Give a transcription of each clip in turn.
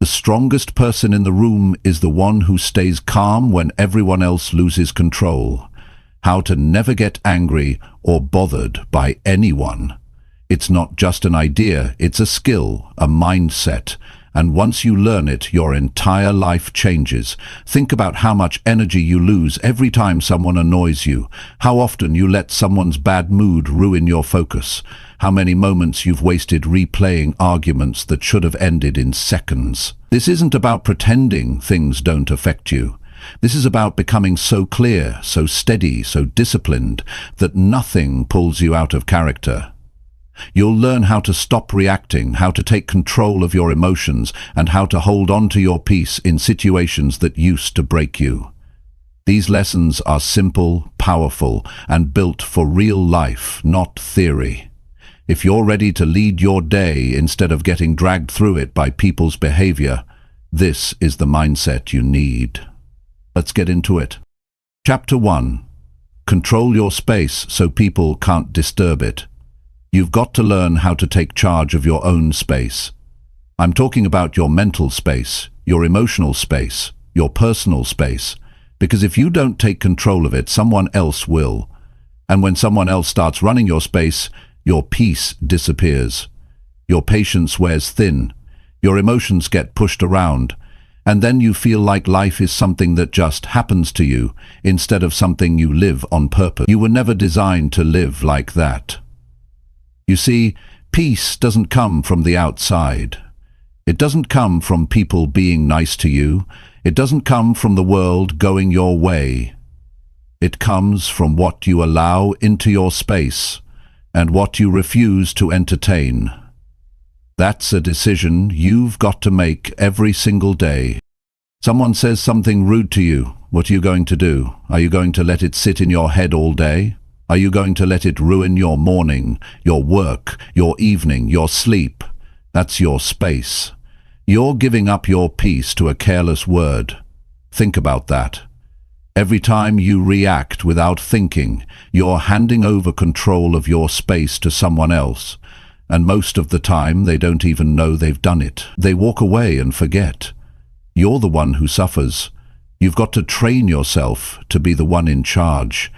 The strongest person in the room is the one who stays calm when everyone else loses control. How to never get angry or bothered by anyone. It's not just an idea, it's a skill, a mindset. And once you learn it, your entire life changes. Think about how much energy you lose every time someone annoys you, how often you let someone's bad mood ruin your focus, how many moments you've wasted replaying arguments that should have ended in seconds. This isn't about pretending things don't affect you. This is about becoming so clear, so steady, so disciplined, that nothing pulls you out of character. You'll learn how to stop reacting, how to take control of your emotions, and how to hold on to your peace in situations that used to break you. These lessons are simple, powerful, and built for real life, not theory. If you're ready to lead your day instead of getting dragged through it by people's behavior, this is the mindset you need. Let's get into it. Chapter 1. Control your space so people can't disturb it. You've got to learn how to take charge of your own space. I'm talking about your mental space, your emotional space, your personal space, because if you don't take control of it, someone else will. And when someone else starts running your space, your peace disappears. Your patience wears thin. Your emotions get pushed around. And then you feel like life is something that just happens to you, instead of something you live on purpose. You were never designed to live like that. You see, peace doesn't come from the outside. It doesn't come from people being nice to you. It doesn't come from the world going your way. It comes from what you allow into your space and what you refuse to entertain. That's a decision you've got to make every single day. Someone says something rude to you. What are you going to do? Are you going to let it sit in your head all day? Are you going to let it ruin your morning, your work, your evening, your sleep? That's your space. You're giving up your peace to a careless word. Think about that. Every time you react without thinking, you're handing over control of your space to someone else. And most of the time, they don't even know they've done it. They walk away and forget. You're the one who suffers. You've got to train yourself to be the one in charge.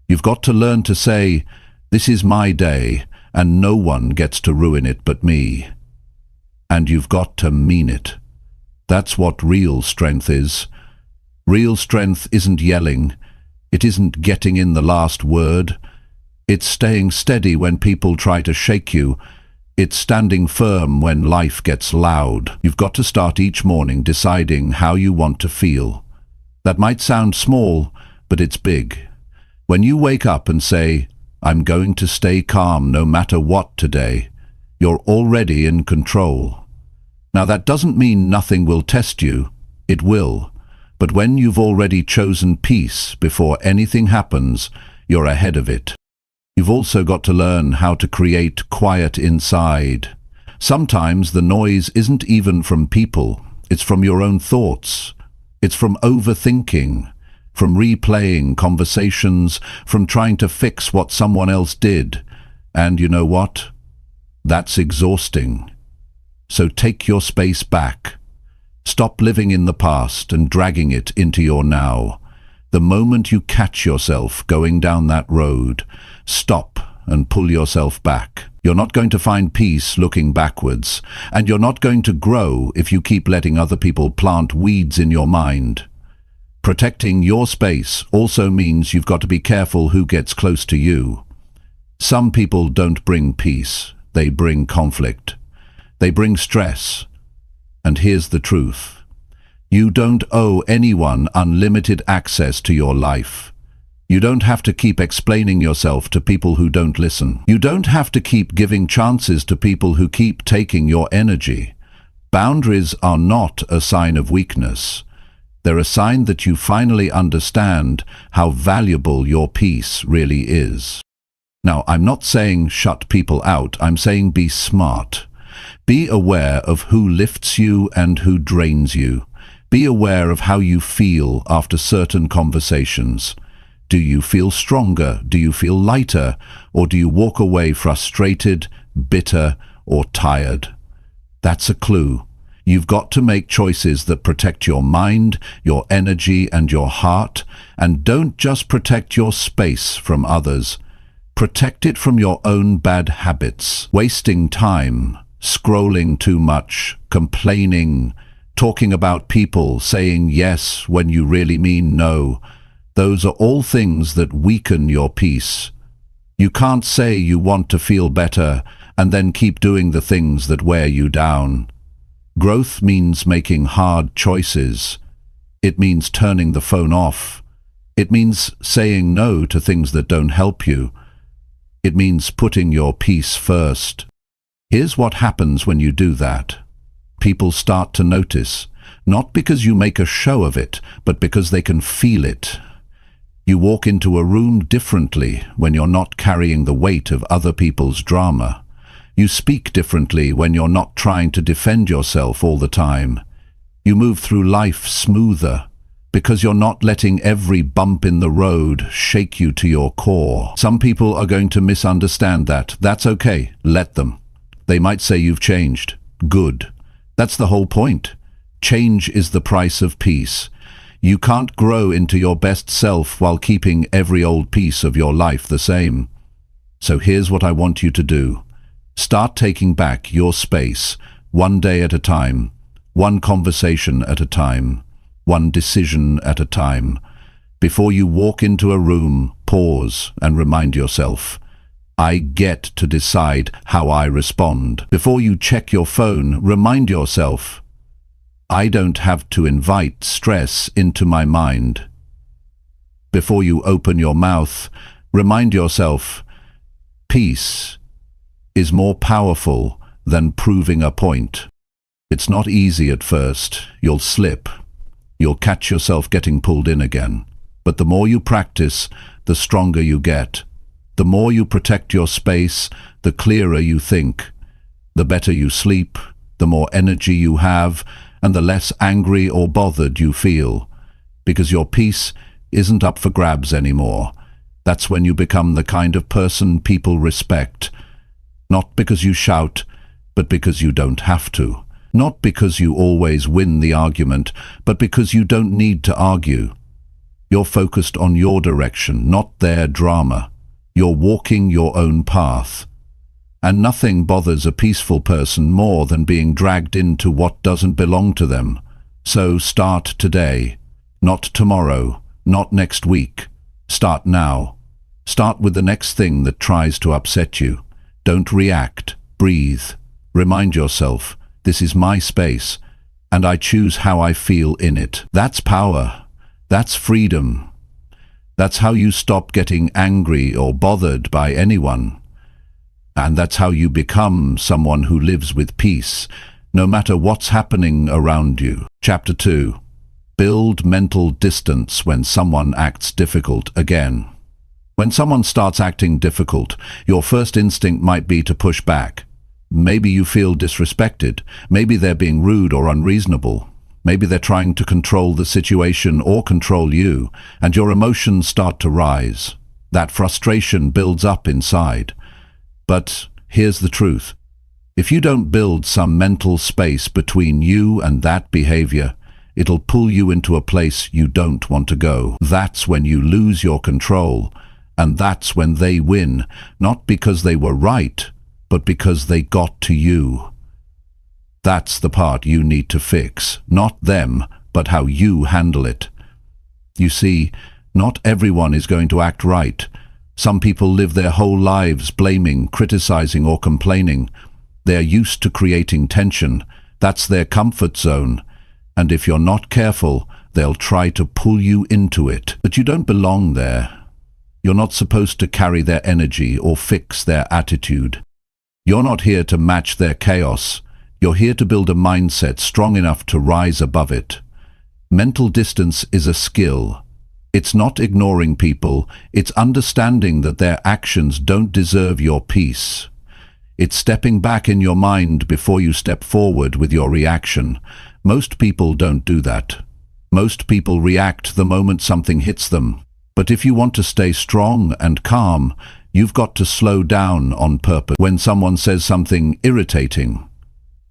You've got to learn to say, this is my day, and no one gets to ruin it but me. And you've got to mean it. That's what real strength is. Real strength isn't yelling. It isn't getting in the last word. It's staying steady when people try to shake you. It's standing firm when life gets loud. You've got to start each morning deciding how you want to feel. That might sound small, but it's big. When you wake up and say, I'm going to stay calm no matter what today, you're already in control. Now that doesn't mean nothing will test you. It will. But when you've already chosen peace before anything happens, you're ahead of it. You've also got to learn how to create quiet inside. Sometimes the noise isn't even from people. It's from your own thoughts. It's from overthinking, from replaying conversations, from trying to fix what someone else did. And you know what? That's exhausting. So take your space back. Stop living in the past and dragging it into your now. The moment you catch yourself going down that road, stop and pull yourself back. You're not going to find peace looking backwards, and you're not going to grow if you keep letting other people plant weeds in your mind. Protecting your space also means you've got to be careful who gets close to you. Some people don't bring peace, they bring conflict. They bring stress. And here's the truth. You don't owe anyone unlimited access to your life. You don't have to keep explaining yourself to people who don't listen. You don't have to keep giving chances to people who keep taking your energy. Boundaries are not a sign of weakness. They're a sign that you finally understand how valuable your peace really is. Now, I'm not saying shut people out. I'm saying be smart. Be aware of who lifts you and who drains you. Be aware of how you feel after certain conversations. Do you feel stronger? Do you feel lighter? Or do you walk away frustrated, bitter, or tired? That's a clue. You've got to make choices that protect your mind, your energy, and your heart, and don't just protect your space from others. Protect it from your own bad habits. Wasting time, scrolling too much, complaining, talking about people, saying yes when you really mean no. Those are all things that weaken your peace. You can't say you want to feel better and then keep doing the things that wear you down. Growth means making hard choices. It means turning the phone off. It means saying no to things that don't help you. It means putting your peace first. Here's what happens when you do that. People start to notice, not because you make a show of it, but because they can feel it. You walk into a room differently when you're not carrying the weight of other people's drama. You speak differently when you're not trying to defend yourself all the time. You move through life smoother because you're not letting every bump in the road shake you to your core. Some people are going to misunderstand that. That's okay. Let them. They might say you've changed. Good. That's the whole point. Change is the price of peace. You can't grow into your best self while keeping every old piece of your life the same. So here's what I want you to do. Start taking back your space, one day at a time, one conversation at a time, one decision at a time. Before you walk into a room, pause and remind yourself, I get to decide how I respond. Before you check your phone, remind yourself, I don't have to invite stress into my mind. Before you open your mouth, remind yourself, peace is more powerful than proving a point. It's not easy at first. You'll slip. You'll catch yourself getting pulled in again. But the more you practice, the stronger you get. The more you protect your space, the clearer you think. The better you sleep, the more energy you have, and the less angry or bothered you feel. Because your peace isn't up for grabs anymore. That's when you become the kind of person people respect. Not because you shout, but because you don't have to. Not because you always win the argument, but because you don't need to argue. You're focused on your direction, not their drama. You're walking your own path. And nothing bothers a peaceful person more than being dragged into what doesn't belong to them. So start today. Not tomorrow, not next week. Start now. Start with the next thing that tries to upset you. Don't react. Breathe. Remind yourself, this is my space, and I choose how I feel in it. That's power. That's freedom. That's how you stop getting angry or bothered by anyone. And that's how you become someone who lives with peace, no matter what's happening around you. Chapter 2. Build mental distance when someone acts difficult again. When someone starts acting difficult, your first instinct might be to push back. Maybe you feel disrespected. Maybe they're being rude or unreasonable. Maybe they're trying to control the situation or control you, and your emotions start to rise. That frustration builds up inside. But here's the truth. If you don't build some mental space between you and that behavior, it'll pull you into a place you don't want to go. That's when you lose your control, and that's when they win, not because they were right, but because they got to you. That's the part you need to fix, not them, but how you handle it. You see, not everyone is going to act right. Some people live their whole lives blaming, criticizing, or complaining. They're used to creating tension. That's their comfort zone. And if you're not careful, they'll try to pull you into it. But you don't belong there. You're not supposed to carry their energy or fix their attitude. You're not here to match their chaos. You're here to build a mindset strong enough to rise above it. Mental distance is a skill. It's not ignoring people. It's understanding that their actions don't deserve your peace. It's stepping back in your mind before you step forward with your reaction. Most people don't do that. Most people react the moment something hits them. But if you want to stay strong and calm, you've got to slow down on purpose. When someone says something irritating,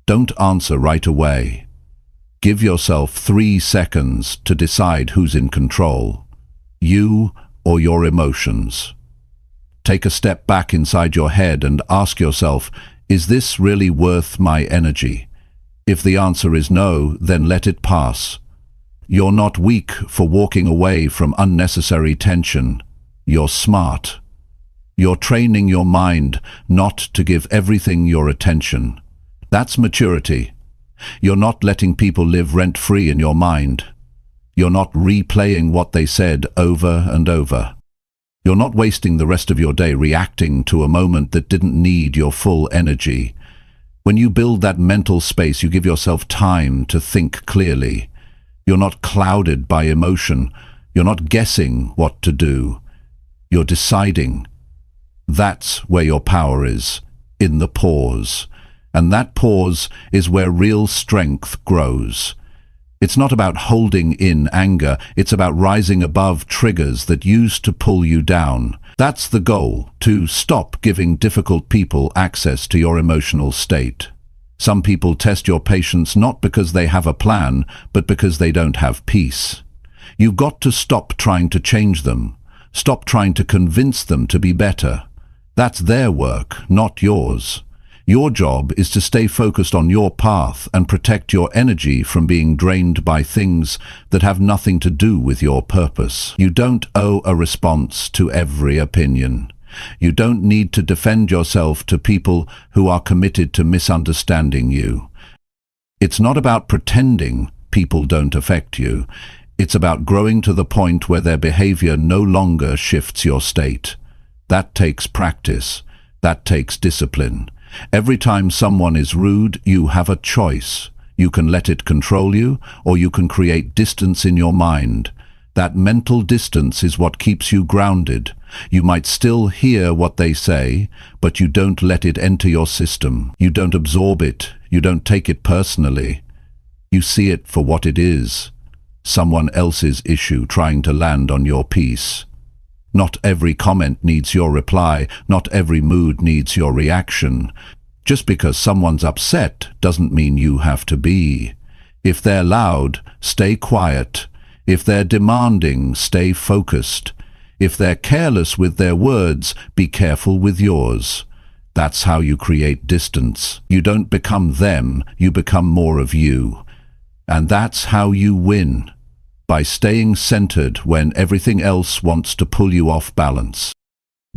don't answer right away. Give yourself 3 seconds to decide who's in control, you or your emotions. Take a step back inside your head and ask yourself, is this really worth my energy? If the answer is no, then let it pass. You're not weak for walking away from unnecessary tension. You're smart. You're training your mind not to give everything your attention. That's maturity. You're not letting people live rent-free in your mind. You're not replaying what they said over and over. You're not wasting the rest of your day reacting to a moment that didn't need your full energy. When you build that mental space, you give yourself time to think clearly. You're not clouded by emotion. You're not guessing what to do. You're deciding. That's where your power is, in the pause. And that pause is where real strength grows. It's not about holding in anger, it's about rising above triggers that used to pull you down. That's the goal, to stop giving difficult people access to your emotional state. Some people test your patience not because they have a plan, but because they don't have peace. You've got to stop trying to change them. Stop trying to convince them to be better. That's their work, not yours. Your job is to stay focused on your path and protect your energy from being drained by things that have nothing to do with your purpose. You don't owe a response to every opinion. You don't need to defend yourself to people who are committed to misunderstanding you. It's not about pretending people don't affect you. It's about growing to the point where their behavior no longer shifts your state. That takes practice. That takes discipline. Every time someone is rude, you have a choice. You can let it control you, or you can create distance in your mind. That mental distance is what keeps you grounded. You might still hear what they say, but you don't let it enter your system. You don't absorb it. You don't take it personally. You see it for what it is. Someone else's issue trying to land on your peace. Not every comment needs your reply. Not every mood needs your reaction. Just because someone's upset doesn't mean you have to be. If they're loud, stay quiet. If they're demanding, stay focused. If they're careless with their words, be careful with yours. That's how you create distance. You don't become them, you become more of you. And that's how you win. By staying centered when everything else wants to pull you off balance.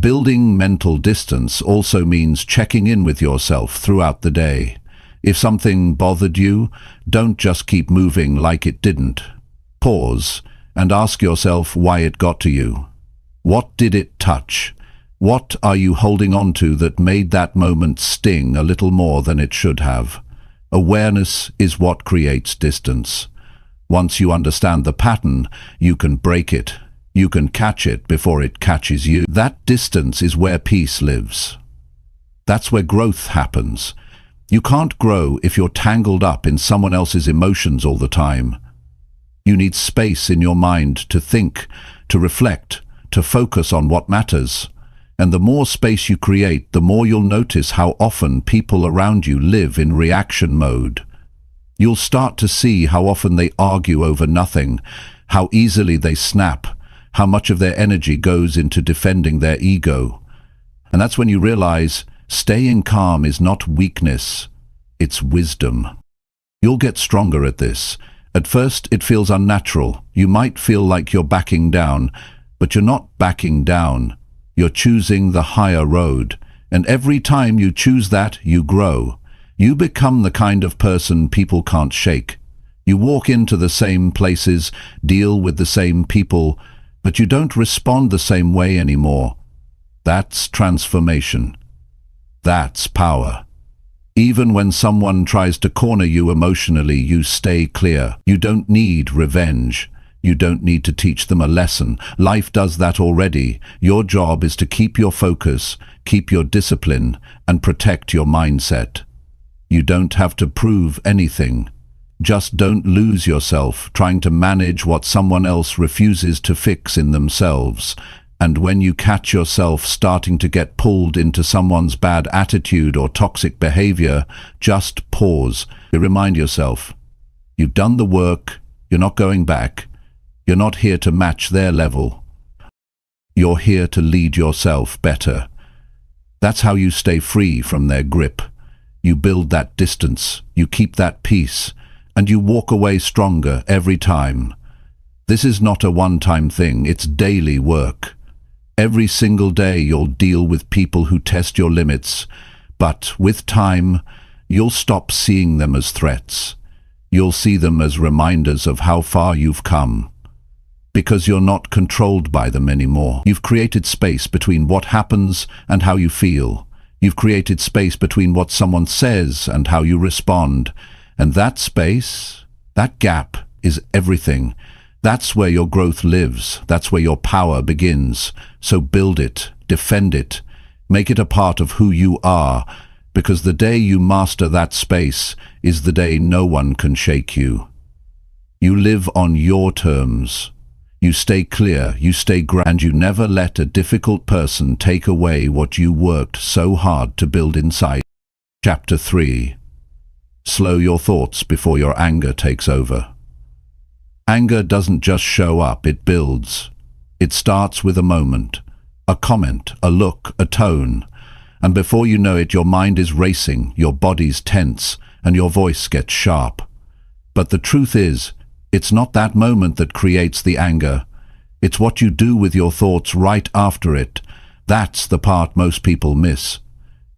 Building mental distance also means checking in with yourself throughout the day. If something bothered you, don't just keep moving like it didn't. Pause and ask yourself why it got to you. What did it touch? What are you holding on to that made that moment sting a little more than it should have? Awareness is what creates distance. Once you understand the pattern, you can break it. You can catch it before it catches you. That distance is where peace lives. That's where growth happens. You can't grow if you're tangled up in someone else's emotions all the time. You need space in your mind to think, to reflect, to focus on what matters. And the more space you create, the more you'll notice how often people around you live in reaction mode. You'll start to see how often they argue over nothing, how easily they snap, how much of their energy goes into defending their ego. And that's when you realize staying calm is not weakness, it's wisdom. You'll get stronger at this. At first, it feels unnatural. You might feel like you're backing down, but you're not backing down. You're choosing the higher road. And every time you choose that, you grow. You become the kind of person people can't shake. You walk into the same places, deal with the same people, but you don't respond the same way anymore. That's transformation. That's power. Even when someone tries to corner you emotionally, you stay clear. You don't need revenge. You don't need to teach them a lesson. Life does that already. Your job is to keep your focus, keep your discipline, and protect your mindset. You don't have to prove anything. Just don't lose yourself trying to manage what someone else refuses to fix in themselves. And when you catch yourself starting to get pulled into someone's bad attitude or toxic behavior, just pause. Remind yourself, You've done the work, you're not going back. You're not here to match their level. You're here to lead yourself better. That's how you stay free from their grip. You build that distance, you keep that peace, and you walk away stronger every time. This is not a one-time thing, it's daily work. Every single day you'll deal with people who test your limits, but with time, you'll stop seeing them as threats. You'll see them as reminders of how far you've come. Because you're not controlled by them anymore. You've created space between what happens and how you feel. You've created space between what someone says and how you respond. And that space, that gap, is everything. That's where your growth lives. That's where your power begins. So build it, defend it, make it a part of who you are, because the day you master that space is the day no one can shake you. You live on your terms. You stay clear, you stay grounded, and you never let a difficult person take away what you worked so hard to build inside. Chapter 3. Slow your thoughts before your anger takes over. Anger doesn't just show up, it builds. It starts with a moment, a comment, a look, a tone, and before you know it, your mind is racing, your body's tense, and your voice gets sharp. But the truth is, it's not that moment that creates the anger. It's what you do with your thoughts right after it. That's the part most people miss.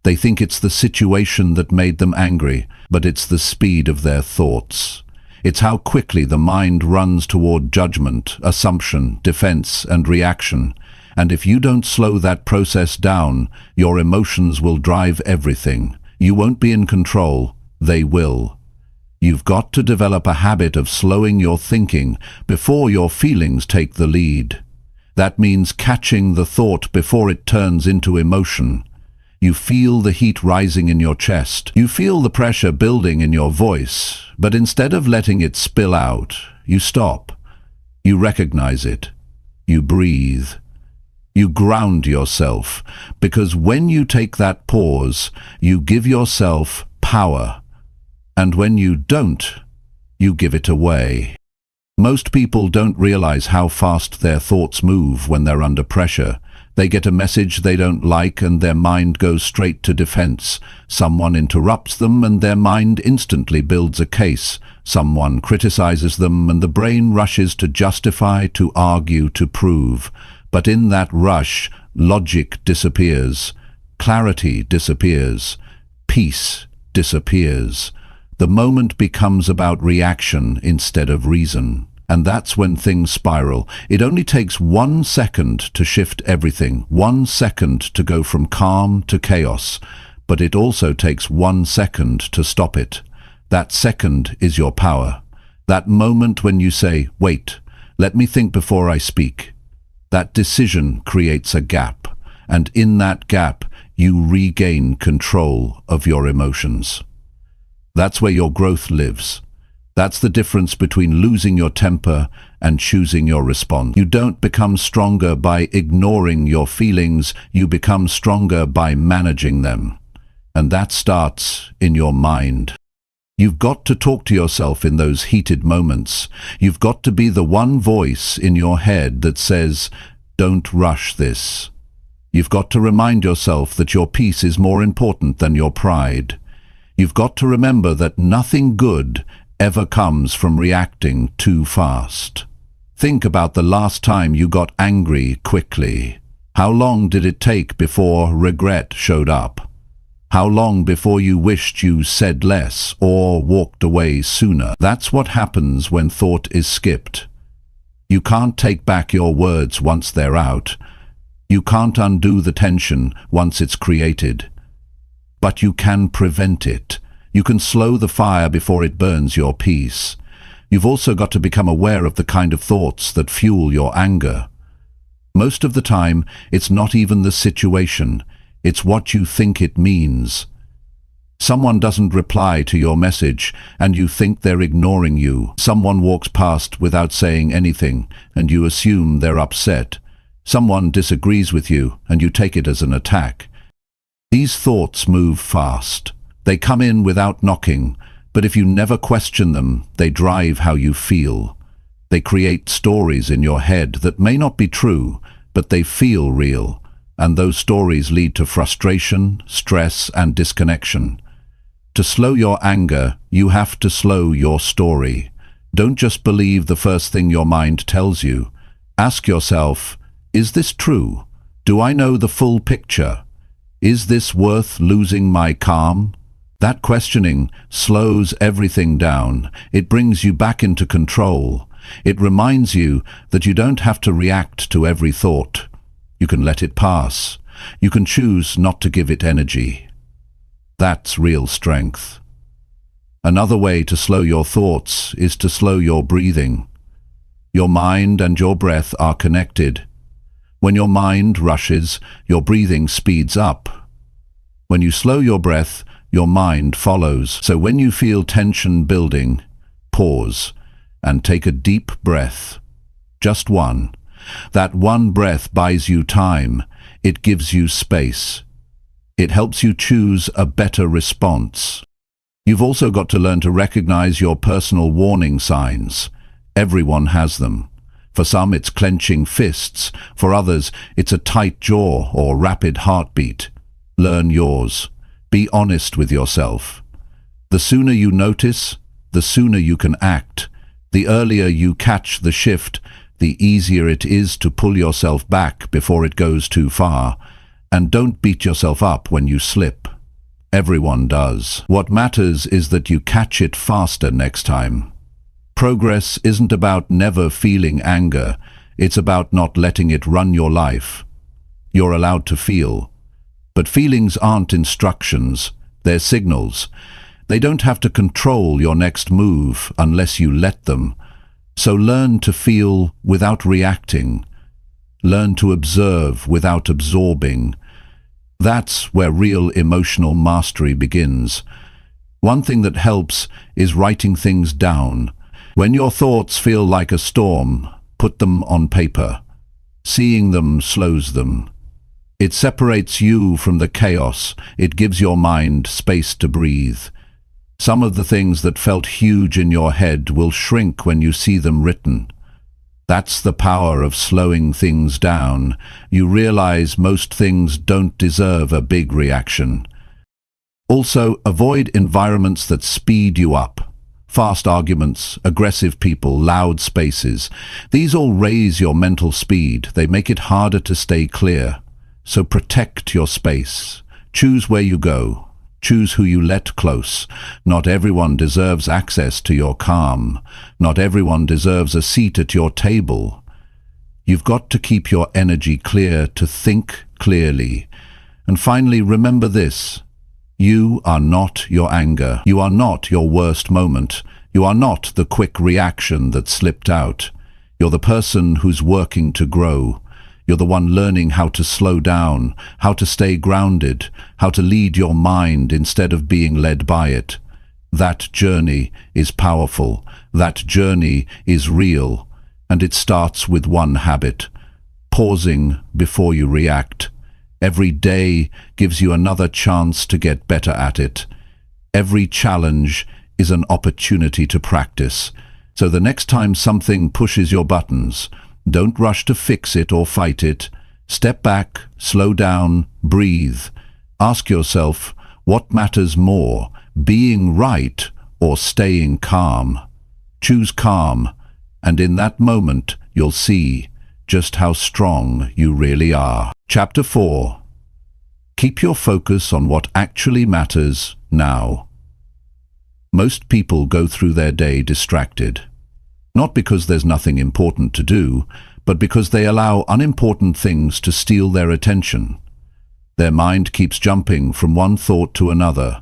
They think it's the situation that made them angry, but it's the speed of their thoughts. It's how quickly the mind runs toward judgment, assumption, defense, and reaction. And if you don't slow that process down, your emotions will drive everything. You won't be in control, they will. You've got to develop a habit of slowing your thinking before your feelings take the lead. That means catching the thought before it turns into emotion. You feel the heat rising in your chest. You feel the pressure building in your voice. But instead of letting it spill out, you stop. You recognize it. You breathe. You ground yourself. Because when you take that pause, you give yourself power. And when you don't, you give it away. Most people don't realize how fast their thoughts move when they're under pressure. They get a message they don't like and their mind goes straight to defense. Someone interrupts them and their mind instantly builds a case. Someone criticizes them and the brain rushes to justify, to argue, to prove. But in that rush, logic disappears. Clarity disappears. Peace disappears. The moment becomes about reaction instead of reason. And that's when things spiral. It only takes 1 second to shift everything, 1 second to go from calm to chaos. But it also takes 1 second to stop it. That second is your power. That moment when you say, wait, let me think before I speak. That decision creates a gap. And in that gap, you regain control of your emotions. That's where your growth lives. That's the difference between losing your temper and choosing your response. You don't become stronger by ignoring your feelings, you become stronger by managing them. And that starts in your mind. You've got to talk to yourself in those heated moments. You've got to be the one voice in your head that says, don't rush this. You've got to remind yourself that your peace is more important than your pride. You've got to remember that nothing good ever comes from reacting too fast. Think about the last time you got angry quickly. How long did it take before regret showed up? How long before you wished you said less or walked away sooner? That's what happens when thought is skipped. You can't take back your words once they're out. You can't undo the tension once it's created. But you can prevent it. You can slow the fire before it burns your peace. You've also got to become aware of the kind of thoughts that fuel your anger. Most of the time, it's not even the situation. It's what you think it means. Someone doesn't reply to your message, and you think they're ignoring you. Someone walks past without saying anything, and you assume they're upset. Someone disagrees with you, and you take it as an attack. These thoughts move fast. They come in without knocking. But if you never question them, they drive how you feel. They create stories in your head that may not be true, but they feel real, and those stories lead to frustration, stress, and disconnection. To slow your anger, you have to slow your story. Don't just believe the first thing your mind tells you. Ask yourself, is this true? Do I know the full picture? Is this worth losing my calm? That questioning slows everything down. It brings you back into control. It reminds you that you don't have to react to every thought. You can let it pass. You can choose not to give it energy. That's real strength. Another way to slow your thoughts is to slow your breathing. Your mind and your breath are connected. When your mind rushes, your breathing speeds up. When you slow your breath, your mind follows. So when you feel tension building, pause and take a deep breath. Just one. That one breath buys you time. It gives you space. It helps you choose a better response. You've also got to learn to recognize your personal warning signs. Everyone has them. For some, it's clenching fists. For others, it's a tight jaw or rapid heartbeat. Learn yours. Be honest with yourself. The sooner you notice, the sooner you can act. The earlier you catch the shift, the easier it is to pull yourself back before it goes too far. And don't beat yourself up when you slip. Everyone does. What matters is that you catch it faster next time. Progress isn't about never feeling anger. It's about not letting it run your life. You're allowed to feel. But feelings aren't instructions. They're signals. They don't have to control your next move unless you let them. So learn to feel without reacting. Learn to observe without absorbing. That's where real emotional mastery begins. One thing that helps is writing things down. When your thoughts feel like a storm, put them on paper. Seeing them slows them. It separates you from the chaos. It gives your mind space to breathe. Some of the things that felt huge in your head will shrink when you see them written. That's the power of slowing things down. You realize most things don't deserve a big reaction. Also, avoid environments that speed you up. Fast arguments, aggressive people, loud spaces. These all raise your mental speed. They make it harder to stay clear. So protect your space. Choose where you go. Choose who you let close. Not everyone deserves access to your calm. Not everyone deserves a seat at your table. You've got to keep your energy clear to think clearly. And finally, remember this. You are not your anger. You are not your worst moment. You are not the quick reaction that slipped out. You're the person who's working to grow. You're the one learning how to slow down, how to stay grounded, how to lead your mind instead of being led by it. That journey is powerful. That journey is real. And it starts with one habit: pausing before you react. Every day gives you another chance to get better at it. Every challenge is an opportunity to practice. So the next time something pushes your buttons, don't rush to fix it or fight it. Step back, slow down, breathe. Ask yourself, what matters more, being right or staying calm? Choose calm, and in that moment you'll see just how strong you really are. Chapter 4. Keep your focus on what actually matters now. Most people go through their day distracted. Not because there's nothing important to do, but because they allow unimportant things to steal their attention. Their mind keeps jumping from one thought to another.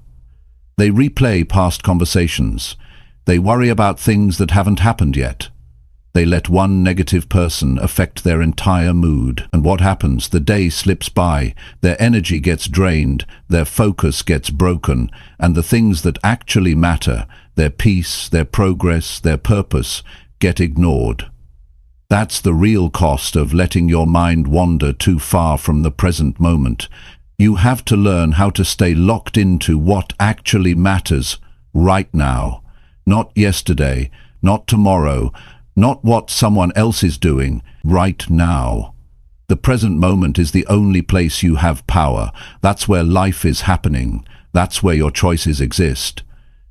They replay past conversations. They worry about things that haven't happened yet. They let one negative person affect their entire mood. And what happens? The day slips by, their energy gets drained, their focus gets broken, and the things that actually matter, their peace, their progress, their purpose, get ignored. That's the real cost of letting your mind wander too far from the present moment. You have to learn how to stay locked into what actually matters right now. Not yesterday, not tomorrow, not what someone else is doing, right now. The present moment is the only place you have power. That's where life is happening. That's where your choices exist.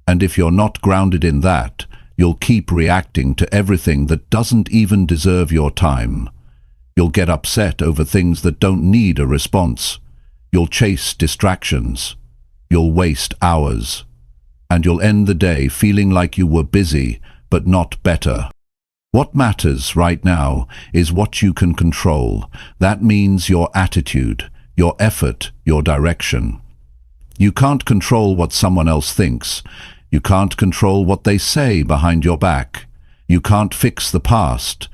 And if you're not grounded in that, you'll keep reacting to everything that doesn't even deserve your time. You'll get upset over things that don't need a response. You'll chase distractions. You'll waste hours. And you'll end the day feeling like you were busy, but not better. What matters right now is what you can control. That means your attitude, your effort, your direction. You can't control what someone else thinks. You can't control what they say behind your back. You can't fix the past.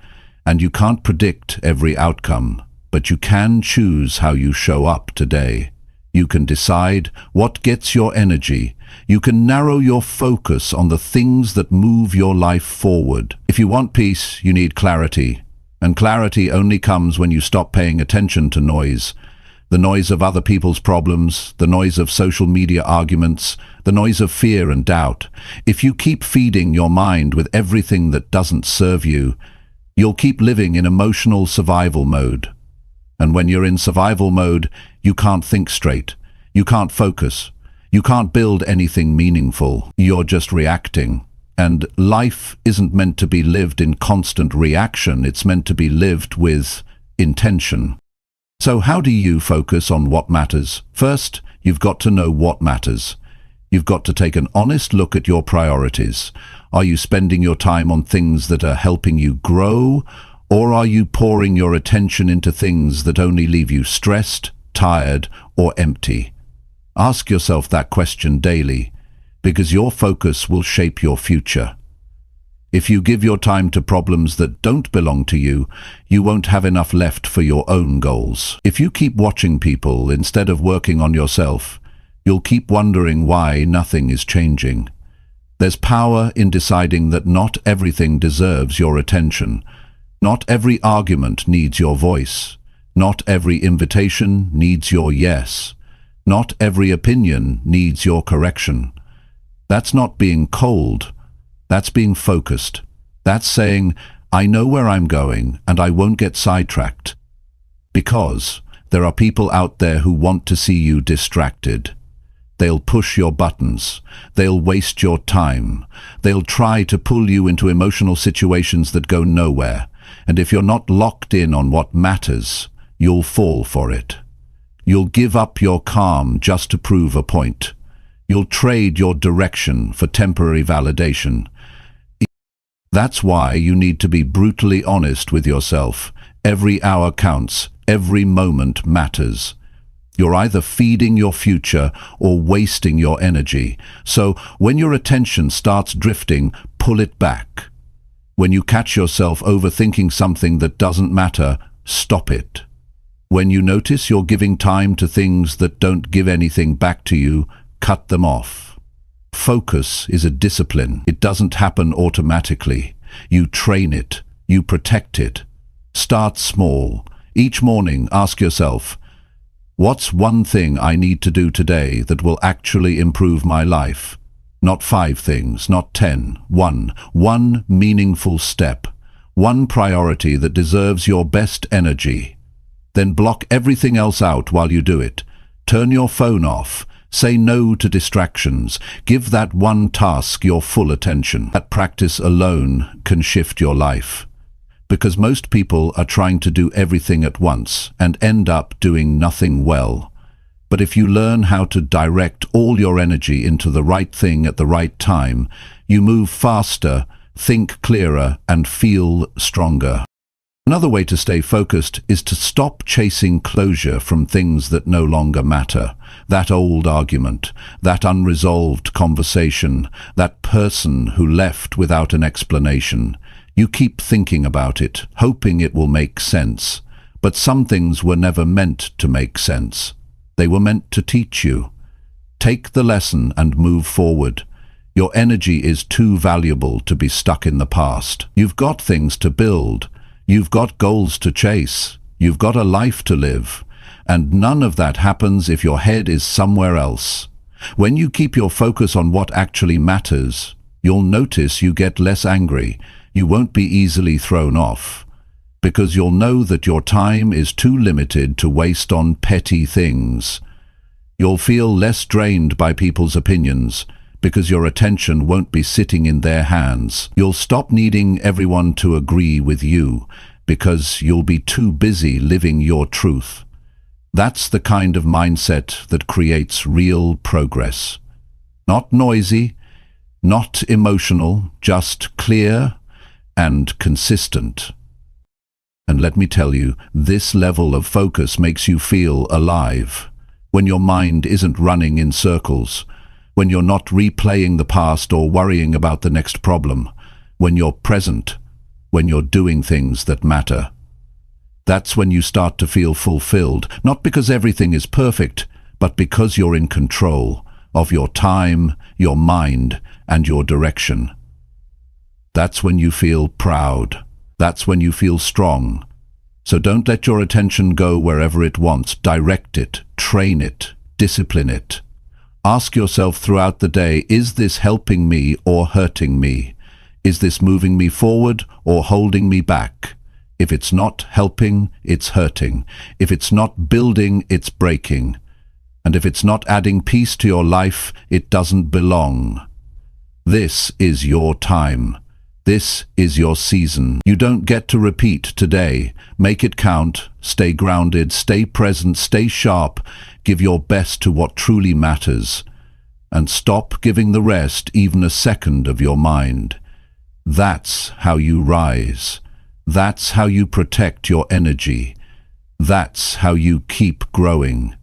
And you can't predict every outcome. But you can choose how you show up today. You can decide what gets your energy. You can narrow your focus on the things that move your life forward. If you want peace, you need clarity. And clarity only comes when you stop paying attention to noise. The noise of other people's problems, the noise of social media arguments, the noise of fear and doubt. If you keep feeding your mind with everything that doesn't serve you, you'll keep living in emotional survival mode. And when you're in survival mode, you can't think straight. You can't focus. You can't build anything meaningful. You're just reacting. And life isn't meant to be lived in constant reaction. It's meant to be lived with intention. So how do you focus on what matters? First, you've got to know what matters. You've got to take an honest look at your priorities. Are you spending your time on things that are helping you grow? Or are you pouring your attention into things that only leave you stressed, tired, or empty? Ask yourself that question daily, because your focus will shape your future. If you give your time to problems that don't belong to you, you won't have enough left for your own goals. If you keep watching people instead of working on yourself, you'll keep wondering why nothing is changing. There's power in deciding that not everything deserves your attention. Not every argument needs your voice. Not every invitation needs your yes. Not every opinion needs your correction. That's not being cold. That's being focused. That's saying, I know where I'm going and I won't get sidetracked. Because there are people out there who want to see you distracted. They'll push your buttons. They'll waste your time. They'll try to pull you into emotional situations that go nowhere. And if you're not locked in on what matters, you'll fall for it. You'll give up your calm just to prove a point. You'll trade your direction for temporary validation. That's why you need to be brutally honest with yourself. Every hour counts. Every moment matters. You're either feeding your future or wasting your energy. So when your attention starts drifting, pull it back. When you catch yourself overthinking something that doesn't matter, stop it. When you notice you're giving time to things that don't give anything back to you, cut them off. Focus is a discipline. It doesn't happen automatically. You train it. You protect it. Start small. Each morning, ask yourself, what's one thing I need to do today that will actually improve my life? Not 5 things, not 10. One meaningful step. One priority that deserves your best energy. Then block everything else out while you do it. Turn your phone off. Say no to distractions. Give that one task your full attention. That practice alone can shift your life. Because most people are trying to do everything at once and end up doing nothing well. But if you learn how to direct all your energy into the right thing at the right time, you move faster, think clearer, and feel stronger. Another way to stay focused is to stop chasing closure from things that no longer matter. That old argument, that unresolved conversation, that person who left without an explanation. You keep thinking about it, hoping it will make sense. But some things were never meant to make sense. They were meant to teach you. Take the lesson and move forward. Your energy is too valuable to be stuck in the past. You've got things to build. You've got goals to chase. You've got a life to live. And none of that happens if your head is somewhere else. When you keep your focus on what actually matters, you'll notice you get less angry. You won't be easily thrown off, because you'll know that your time is too limited to waste on petty things. You'll feel less drained by people's opinions, because your attention won't be sitting in their hands. You'll stop needing everyone to agree with you, because you'll be too busy living your truth. That's the kind of mindset that creates real progress. Not noisy, not emotional, just clear and consistent. And let me tell you, this level of focus makes you feel alive. When your mind isn't running in circles, when you're not replaying the past or worrying about the next problem, when you're present, when you're doing things that matter. That's when you start to feel fulfilled, not because everything is perfect, but because you're in control of your time, your mind, and your direction. That's when you feel proud. That's when you feel strong. So don't let your attention go wherever it wants. Direct it, train it, discipline it. Ask yourself throughout the day, is this helping me or hurting me? Is this moving me forward or holding me back? If it's not helping, it's hurting. If it's not building, it's breaking. And if it's not adding peace to your life, it doesn't belong. This is your time. This is your season. You don't get to repeat today. Make it count. Stay grounded, stay present, stay sharp. Give your best to what truly matters. And stop giving the rest even a second of your mind. That's how you rise. That's how you protect your energy. That's how you keep growing.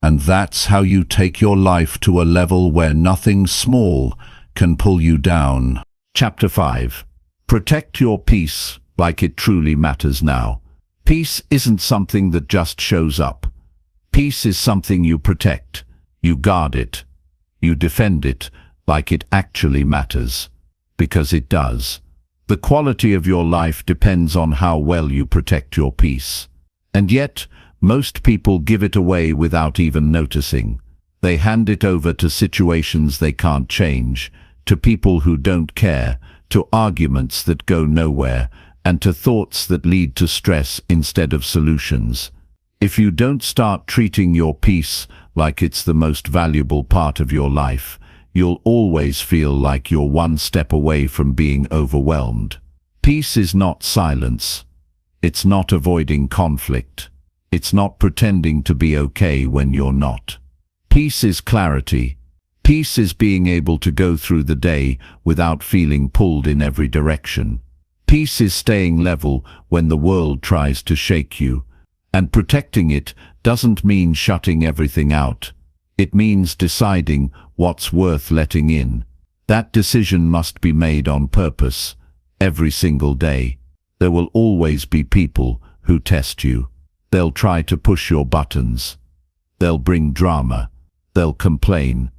And that's how you take your life to a level where nothing small can pull you down. Chapter 5. Protect your peace like it truly matters now. Peace isn't something that just shows up. Peace is something you protect. You guard it. You defend it like it actually matters. Because it does. The quality of your life depends on how well you protect your peace. And yet, most people give it away without even noticing. They hand it over to situations they can't change, to people who don't care, to arguments that go nowhere, and to thoughts that lead to stress instead of solutions. If you don't start treating your peace like it's the most valuable part of your life, you'll always feel like you're one step away from being overwhelmed. Peace is not silence. It's not avoiding conflict. It's not pretending to be okay when you're not. Peace is clarity. Peace is being able to go through the day without feeling pulled in every direction. Peace is staying level when the world tries to shake you. And protecting it doesn't mean shutting everything out. It means deciding what's worth letting in. That decision must be made on purpose, every single day. There will always be people who test you. They'll try to push your buttons. They'll bring drama. They'll complain.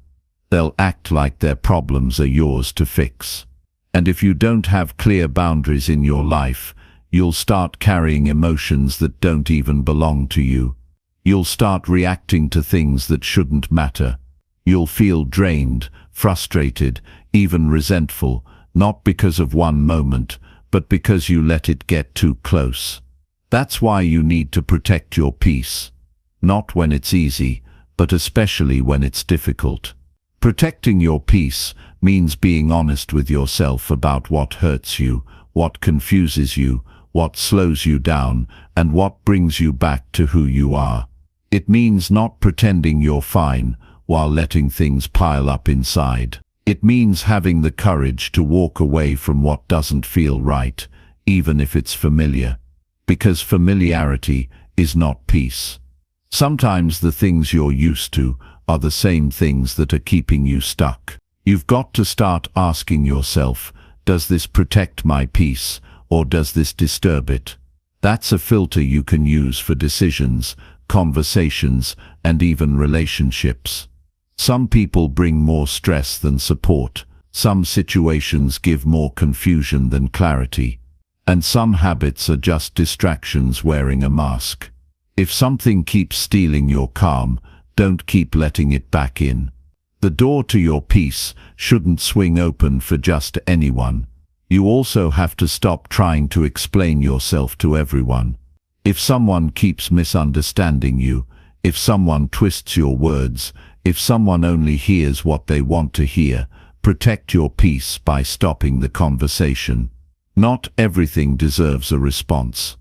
They'll act like their problems are yours to fix. And if you don't have clear boundaries in your life, you'll start carrying emotions that don't even belong to you. You'll start reacting to things that shouldn't matter. You'll feel drained, frustrated, even resentful, not because of one moment, but because you let it get too close. That's why you need to protect your peace. Not when it's easy, but especially when it's difficult. Protecting your peace means being honest with yourself about what hurts you, what confuses you, what slows you down, and what brings you back to who you are. It means not pretending you're fine while letting things pile up inside. It means having the courage to walk away from what doesn't feel right, even if it's familiar. Because familiarity is not peace. Sometimes the things you're used to are the same things that are keeping you stuck. You've got to start asking yourself, does this protect my peace, or does this disturb it? That's a filter you can use for decisions, conversations, and even relationships. Some people bring more stress than support. Some situations give more confusion than clarity. And some habits are just distractions wearing a mask. If something keeps stealing your calm, don't keep letting it back in. The door to your peace shouldn't swing open for just anyone. You also have to stop trying to explain yourself to everyone. If someone keeps misunderstanding you, if someone twists your words, if someone only hears what they want to hear, protect your peace by stopping the conversation. Not everything deserves a response.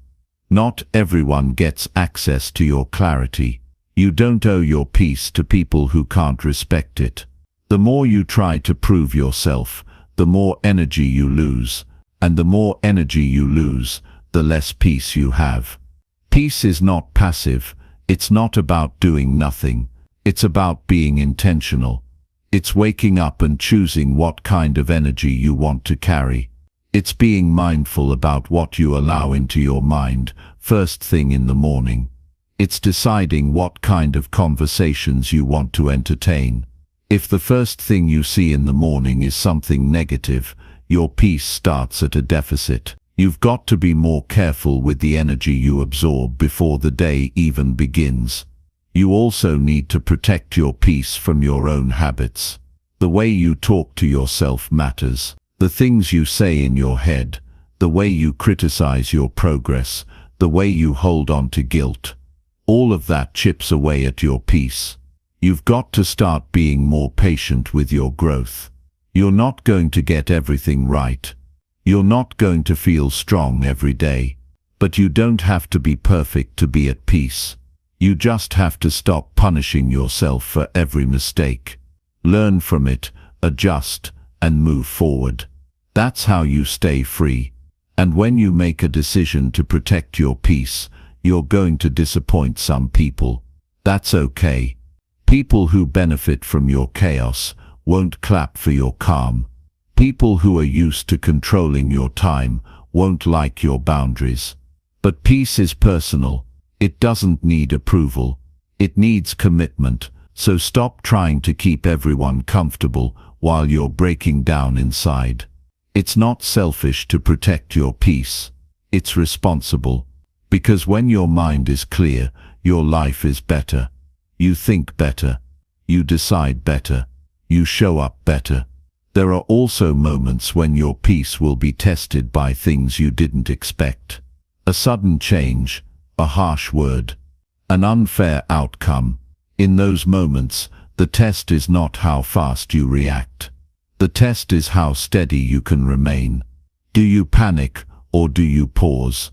Not everyone gets access to your clarity. You don't owe your peace to people who can't respect it. The more you try to prove yourself, the more energy you lose, and the more energy you lose, the less peace you have. Peace is not passive. It's not about doing nothing. It's about being intentional. It's waking up and choosing what kind of energy you want to carry. It's being mindful about what you allow into your mind first thing in the morning. It's deciding what kind of conversations you want to entertain. If the first thing you see in the morning is something negative, your peace starts at a deficit. You've got to be more careful with the energy you absorb before the day even begins. You also need to protect your peace from your own habits. The way you talk to yourself matters. The things you say in your head, the way you criticize your progress, the way you hold on to guilt. All of that chips away at your peace. You've got to start being more patient with your growth. You're not going to get everything right. You're not going to feel strong every day. But you don't have to be perfect to be at peace. You just have to stop punishing yourself for every mistake. Learn from it, adjust, and move forward. That's how you stay free. And when you make a decision to protect your peace, you're going to disappoint some people. That's okay. People who benefit from your chaos won't clap for your calm. People who are used to controlling your time won't like your boundaries. But peace is personal. It doesn't need approval. It needs commitment. So stop trying to keep everyone comfortable while you're breaking down inside. It's not selfish to protect your peace. It's responsible. Because when your mind is clear, your life is better. You think better. You decide better. You show up better. There are also moments when your peace will be tested by things you didn't expect. A sudden change, a harsh word, an unfair outcome. In those moments, the test is not how fast you react. The test is how steady you can remain. Do you panic or do you pause?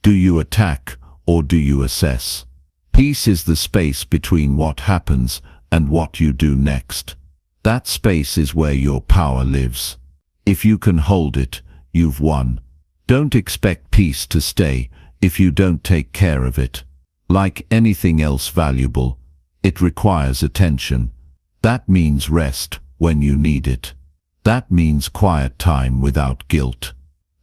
Do you attack or do you assess? Peace is the space between what happens and what you do next. That space is where your power lives. If you can hold it, you've won. Don't expect peace to stay if you don't take care of it. Like anything else valuable, it requires attention. That means rest when you need it. That means quiet time without guilt.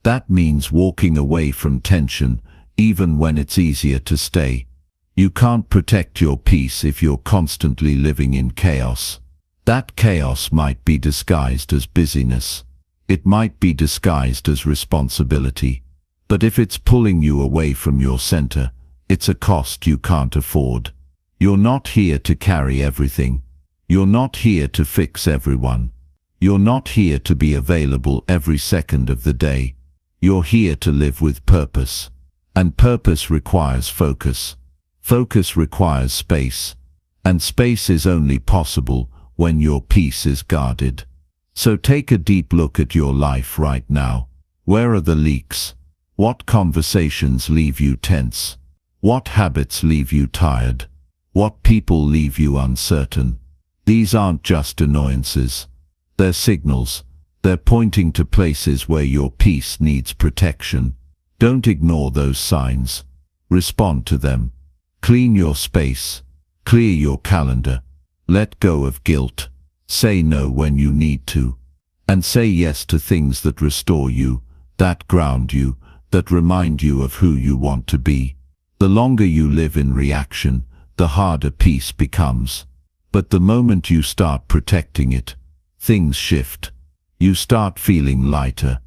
That means walking away from tension even when it's easier to stay. You can't protect your peace if you're constantly living in chaos. That chaos might be disguised as busyness. It might be disguised as responsibility. But if it's pulling you away from your center, it's a cost you can't afford. You're not here to carry everything. You're not here to fix everyone. You're not here to be available every second of the day. You're here to live with purpose. And purpose requires focus. Focus requires space. And space is only possible when your peace is guarded. So take a deep look at your life right now. Where are the leaks? What conversations leave you tense? What habits leave you tired? What people leave you uncertain? These aren't just annoyances. They're signals. They're pointing to places where your peace needs protection. Don't ignore those signs. Respond to them. Clean your space. Clear your calendar. Let go of guilt. Say no when you need to. And say yes to things that restore you, that ground you, that remind you of who you want to be. The longer you live in reaction, the harder peace becomes. But the moment you start protecting it, things shift. You start feeling lighter.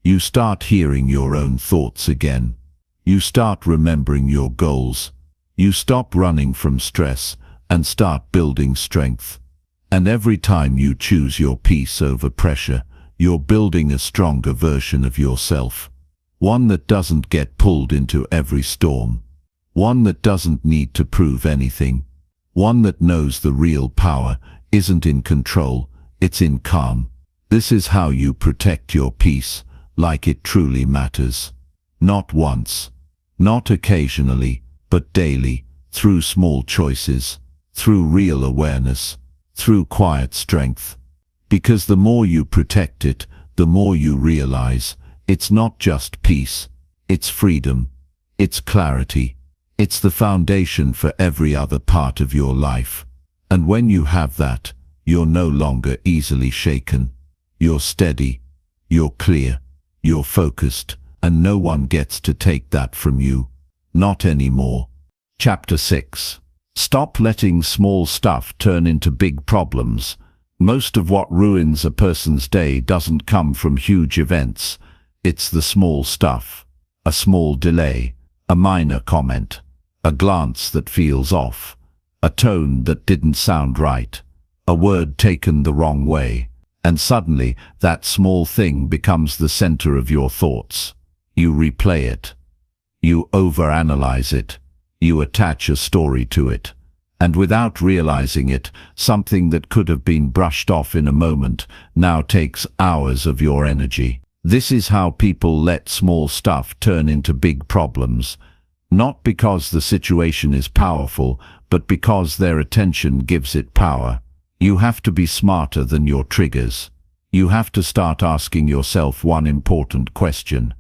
You start hearing your own thoughts again. You start remembering your goals. You stop running from stress and start building strength. And every time you choose your peace over pressure, you're building a stronger version of yourself. One that doesn't get pulled into every storm. One that doesn't need to prove anything. One that knows the real power isn't in control, it's in calm. This is how you protect your peace, like it truly matters. Not once, not occasionally, but daily, through small choices, through real awareness, through quiet strength. Because the more you protect it, the more you realize it's not just peace, it's freedom, it's clarity, it's the foundation for every other part of your life. And when you have that, you're no longer easily shaken. You're steady, you're clear, you're focused, and no one gets to take that from you. Not anymore. Chapter 6. Stop letting small stuff turn into big problems. Most of what ruins a person's day doesn't come from huge events. It's the small stuff. A small delay, a minor comment, a glance that feels off, a tone that didn't sound right, a word taken the wrong way. And suddenly, that small thing becomes the center of your thoughts. You replay it. You overanalyze it. You attach a story to it. And without realizing it, something that could have been brushed off in a moment now takes hours of your energy. This is how people let small stuff turn into big problems. Not because the situation is powerful, but because their attention gives it power. You have to be smarter than your triggers. You have to start asking yourself one important question.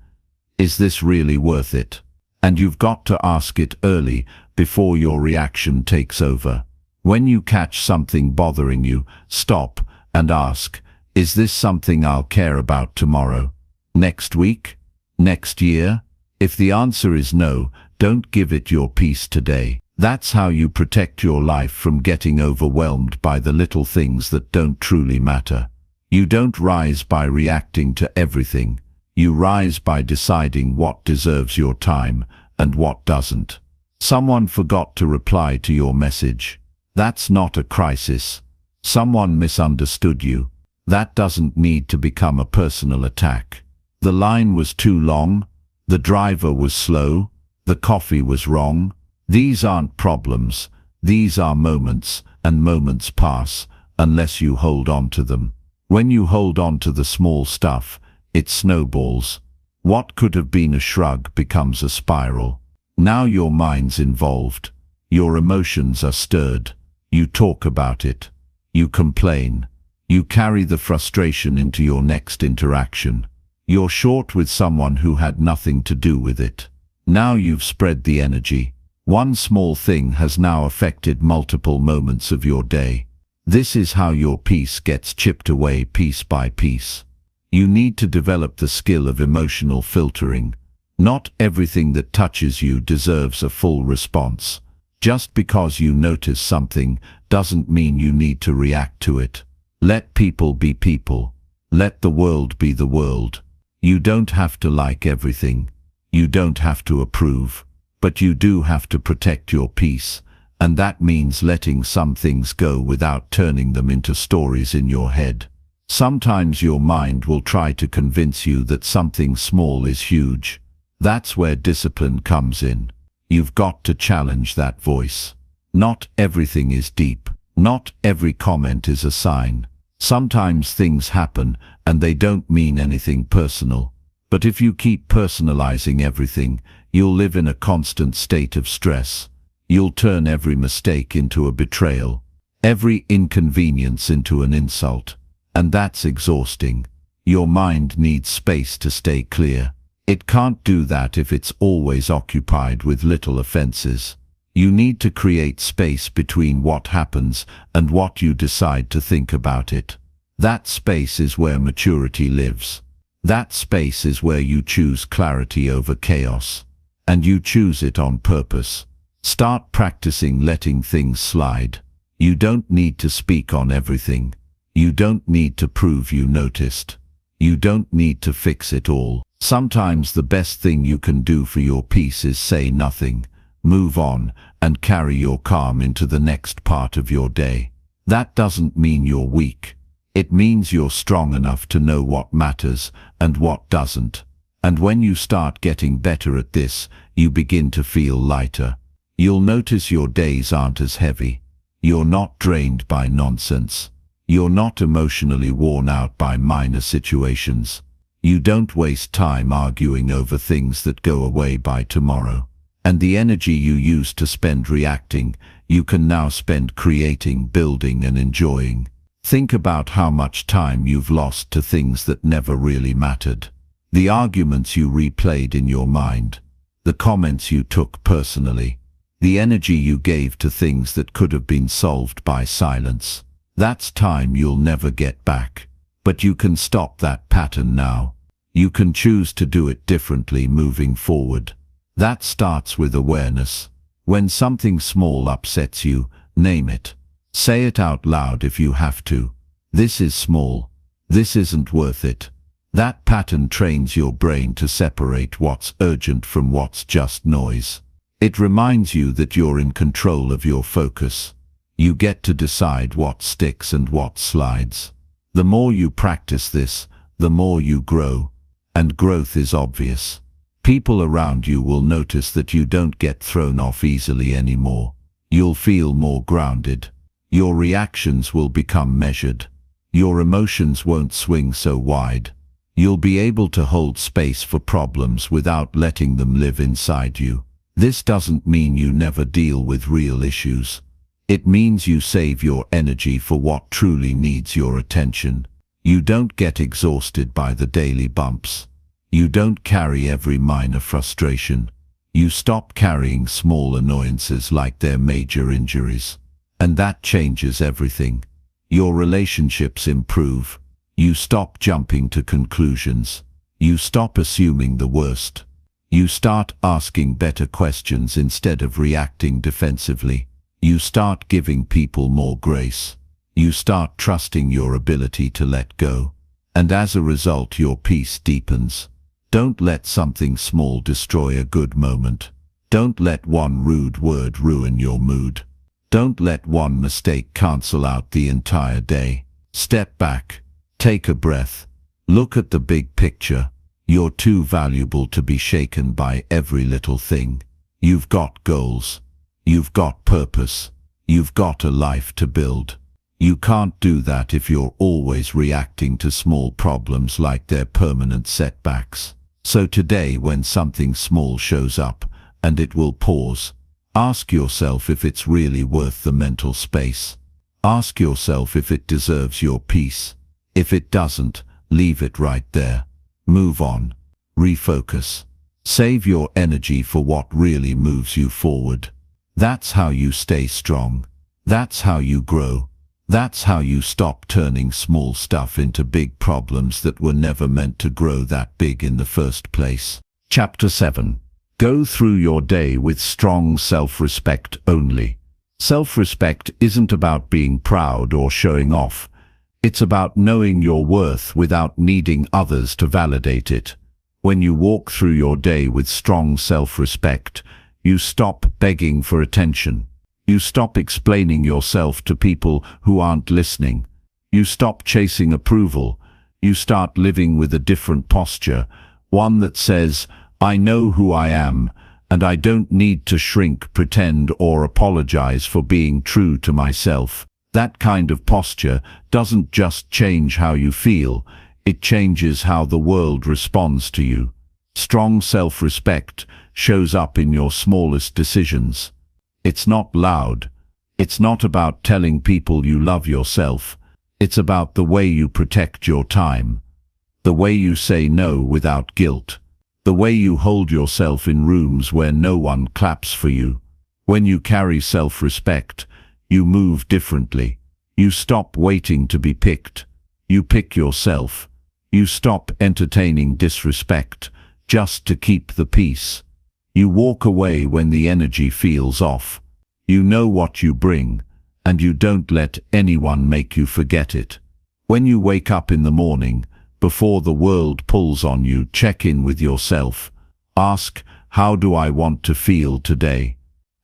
Is this really worth it? And you've got to ask it early, before your reaction takes over. When you catch something bothering you, stop and ask, is this something I'll care about tomorrow? Next week? Next year? If the answer is no, don't give it your peace today. That's how you protect your life from getting overwhelmed by the little things that don't truly matter. You don't rise by reacting to everything. You rise by deciding what deserves your time and what doesn't. Someone forgot to reply to your message. That's not a crisis. Someone misunderstood you. That doesn't need to become a personal attack. The line was too long. The driver was slow. The coffee was wrong. These aren't problems, these are moments, and moments pass, unless you hold on to them. When you hold on to the small stuff, it snowballs. What could have been a shrug becomes a spiral. Now your mind's involved. Your emotions are stirred. You talk about it. You complain. You carry the frustration into your next interaction. You're short with someone who had nothing to do with it. Now you've spread the energy. One small thing has now affected multiple moments of your day. This is how your peace gets chipped away piece by piece. You need to develop the skill of emotional filtering. Not everything that touches you deserves a full response. Just because you notice something doesn't mean you need to react to it. Let people be people. Let the world be the world. You don't have to like everything. You don't have to approve. But you do have to protect your peace, and that means letting some things go without turning them into stories in your head. Sometimes your mind will try to convince you that something small is huge. That's where discipline comes in. You've got to challenge that voice. Not everything is deep. Not every comment is a sign. Sometimes things happen and they don't mean anything personal. But if you keep personalizing everything, you'll live in a constant state of stress. You'll turn every mistake into a betrayal, every inconvenience into an insult. And that's exhausting. Your mind needs space to stay clear. It can't do that if it's always occupied with little offenses. You need to create space between what happens and what you decide to think about it. That space is where maturity lives. That space is where you choose clarity over chaos. And you choose it on purpose. Start practicing letting things slide. You don't need to speak on everything. You don't need to prove you noticed. You don't need to fix it all. Sometimes the best thing you can do for your peace is say nothing, move on, and carry your calm into the next part of your day. That doesn't mean you're weak. It means you're strong enough to know what matters and what doesn't. And when you start getting better at this, you begin to feel lighter. You'll notice your days aren't as heavy. You're not drained by nonsense. You're not emotionally worn out by minor situations. You don't waste time arguing over things that go away by tomorrow. And the energy you used to spend reacting, you can now spend creating, building, and enjoying. Think about how much time you've lost to things that never really mattered. The arguments you replayed in your mind, the comments you took personally, the energy you gave to things that could have been solved by silence. That's time you'll never get back. But you can stop that pattern now. You can choose to do it differently moving forward. That starts with awareness. When something small upsets you, name it. Say it out loud if you have to. This is small. This isn't worth it. That pattern trains your brain to separate what's urgent from what's just noise. It reminds you that you're in control of your focus. You get to decide what sticks and what slides. The more you practice this, the more you grow. And growth is obvious. People around you will notice that you don't get thrown off easily anymore. You'll feel more grounded. Your reactions will become measured. Your emotions won't swing so wide. You'll be able to hold space for problems without letting them live inside you. This doesn't mean you never deal with real issues. It means you save your energy for what truly needs your attention. You don't get exhausted by the daily bumps. You don't carry every minor frustration. You stop carrying small annoyances like they're major injuries. And that changes everything. Your relationships improve. You stop jumping to conclusions. You stop assuming the worst. You start asking better questions instead of reacting defensively. You start giving people more grace. You start trusting your ability to let go. And as a result, your peace deepens. Don't let something small destroy a good moment. Don't let one rude word ruin your mood. Don't let one mistake cancel out the entire day. Step back. Take a breath. Look at the big picture. You're too valuable to be shaken by every little thing. You've got goals. You've got purpose. You've got a life to build. You can't do that if you're always reacting to small problems like they're permanent setbacks. So today, when something small shows up, and it will pause, ask yourself if it's really worth the mental space. Ask yourself if it deserves your peace. If it doesn't, leave it right there. Move on. Refocus. Save your energy for what really moves you forward. That's how you stay strong. That's how you grow. That's how you stop turning small stuff into big problems that were never meant to grow that big in the first place. Chapter 7. Go through your day with strong self-respect only. Self-respect isn't about being proud or showing off. It's about knowing your worth without needing others to validate it. When you walk through your day with strong self-respect, you stop begging for attention. You stop explaining yourself to people who aren't listening. You stop chasing approval. You start living with a different posture, one that says, I know who I am, and I don't need to shrink, pretend, or apologize for being true to myself. That kind of posture doesn't just change how you feel, it changes how the world responds to you. Strong self-respect shows up in your smallest decisions. It's not loud. It's not about telling people you love yourself. It's about the way you protect your time, the way you say no without guilt, the way you hold yourself in rooms where no one claps for you. When you carry self-respect, you move differently. You stop waiting to be picked. You pick yourself. You stop entertaining disrespect just to keep the peace. You walk away when the energy feels off. You know what you bring, and you don't let anyone make you forget it. When you wake up in the morning, before the world pulls on you, check in with yourself. Ask, how do I want to feel today?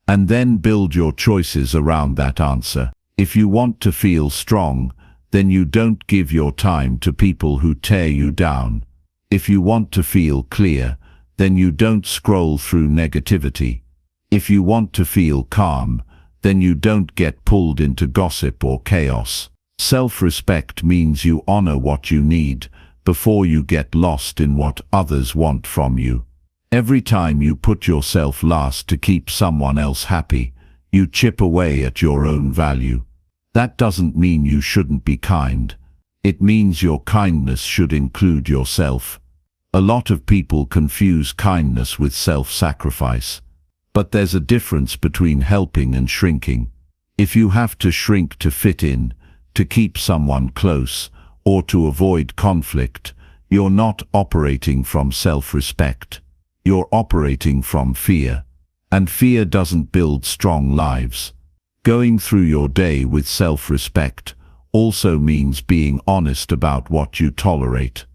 And then build your choices around that answer. If you want to feel strong, then you don't give your time to people who tear you down. If you want to feel clear, then you don't scroll through negativity. If you want to feel calm, then you don't get pulled into gossip or chaos. Self-respect means you honor what you need before you get lost in what others want from you. Every time you put yourself last to keep someone else happy, you chip away at your own value. That doesn't mean you shouldn't be kind. It means your kindness should include yourself. A lot of people confuse kindness with self-sacrifice. But there's a difference between helping and shrinking. If you have to shrink to fit in, to keep someone close, or to avoid conflict, you're not operating from self-respect. You're operating from fear. And fear doesn't build strong lives. Going through your day with self-respect also means being honest about what you tolerate.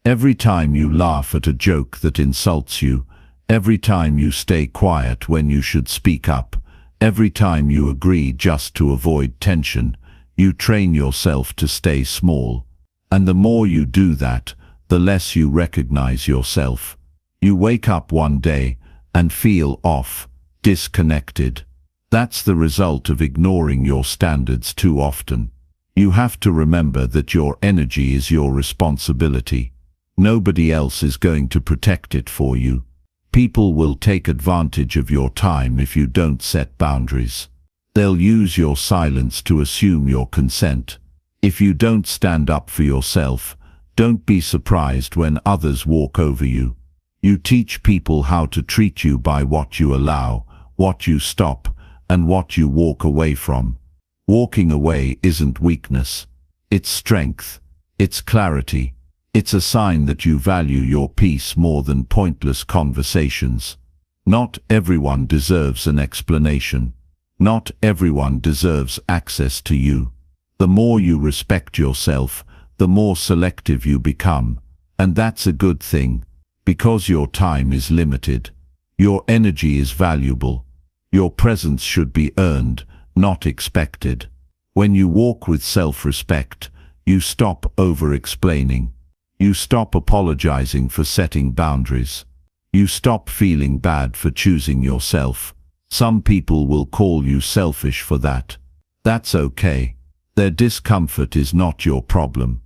Every time you laugh at a joke that insults you, every time you stay quiet when you should speak up, every time you agree just to avoid tension, you train yourself to stay small. And the more you do that, the less you recognize yourself. You wake up one day and feel off, disconnected. That's the result of ignoring your standards too often. You have to remember that your energy is your responsibility. Nobody else is going to protect it for you. People will take advantage of your time if you don't set boundaries. They'll use your silence to assume your consent. If you don't stand up for yourself, don't be surprised when others walk over you. You teach people how to treat you by what you allow, what you stop, and what you walk away from. Walking away isn't weakness. It's strength. It's clarity. It's a sign that you value your peace more than pointless conversations. Not everyone deserves an explanation. Not everyone deserves access to you. The more you respect yourself, the more selective you become. And that's a good thing, because your time is limited. Your energy is valuable. Your presence should be earned, not expected. When you walk with self-respect, you stop over-explaining. You stop apologizing for setting boundaries. You stop feeling bad for choosing yourself. Some people will call you selfish for that. That's okay. Their discomfort is not your problem.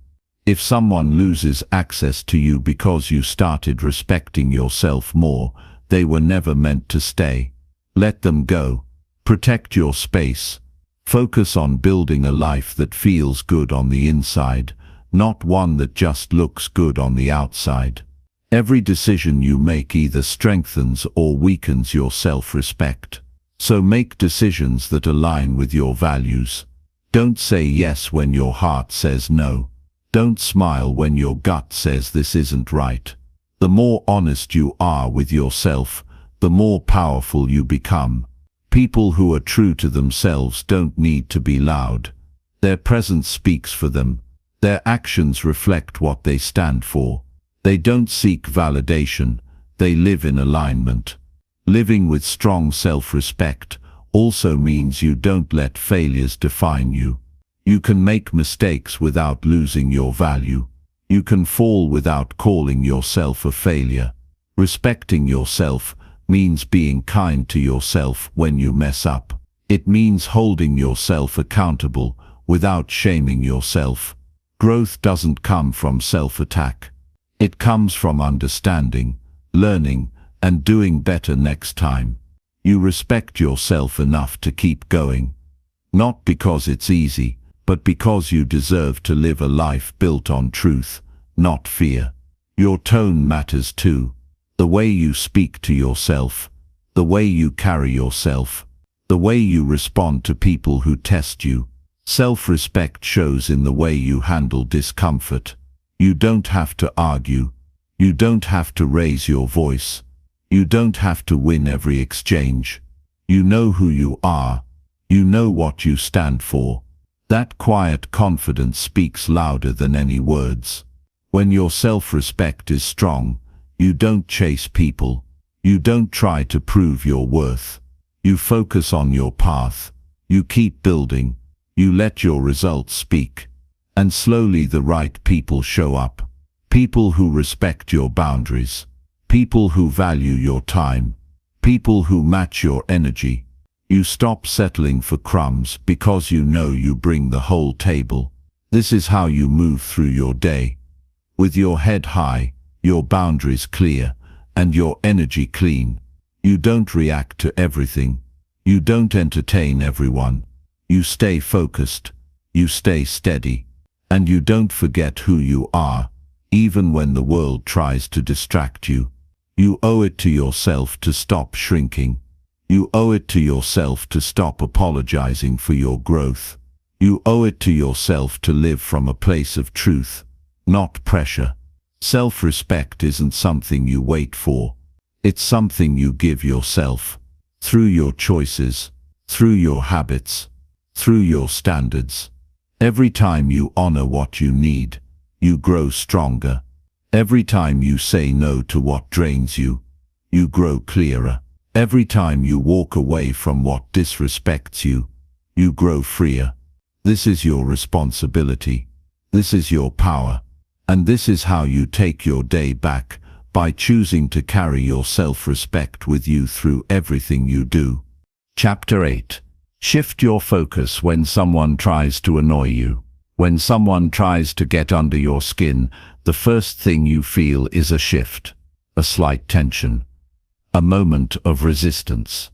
If someone loses access to you because you started respecting yourself more, they were never meant to stay. Let them go. Protect your space. Focus on building a life that feels good on the inside, not one that just looks good on the outside. Every decision you make either strengthens or weakens your self-respect. So make decisions that align with your values. Don't say yes when your heart says no. Don't smile when your gut says this isn't right. The more honest you are with yourself, the more powerful you become. People who are true to themselves don't need to be loud. Their presence speaks for them. Their actions reflect what they stand for. They don't seek validation. They live in alignment. Living with strong self-respect also means you don't let failures define you. You can make mistakes without losing your value. You can fall without calling yourself a failure. Respecting yourself means being kind to yourself when you mess up. It means holding yourself accountable without shaming yourself. Growth doesn't come from self-attack. It comes from understanding, learning, and doing better next time. You respect yourself enough to keep going. Not because it's easy, but because you deserve to live a life built on truth, not fear. Your tone matters too. The way you speak to yourself, the way you carry yourself, the way you respond to people who test you. Self-respect shows in the way you handle discomfort. You don't have to argue. You don't have to raise your voice. You don't have to win every exchange. You know who you are. You know what you stand for. That quiet confidence speaks louder than any words. When your self-respect is strong, you don't chase people. You don't try to prove your worth. You focus on your path. You keep building. You let your results speak. And slowly the right people show up. People who respect your boundaries. People who value your time. People who match your energy. You stop settling for crumbs because you know you bring the whole table. This is how you move through your day. With your head high, your boundaries clear, and your energy clean. You don't react to everything. You don't entertain everyone. You stay focused. You stay steady. And you don't forget who you are, even when the world tries to distract you. You owe it to yourself to stop shrinking. You owe it to yourself to stop apologizing for your growth. You owe it to yourself to live from a place of truth, not pressure. Self-respect isn't something you wait for. It's something you give yourself, through your choices, through your habits, through your standards. Every time you honor what you need, you grow stronger. Every time you say no to what drains you, you grow clearer. Every time you walk away from what disrespects you, you grow freer. This is your responsibility. This is your power. And this is how you take your day back, by choosing to carry your self-respect with you through everything you do. Chapter 8. Shift your focus when someone tries to annoy you. When someone tries to get under your skin, the first thing you feel is a shift, a slight tension, a moment of resistance.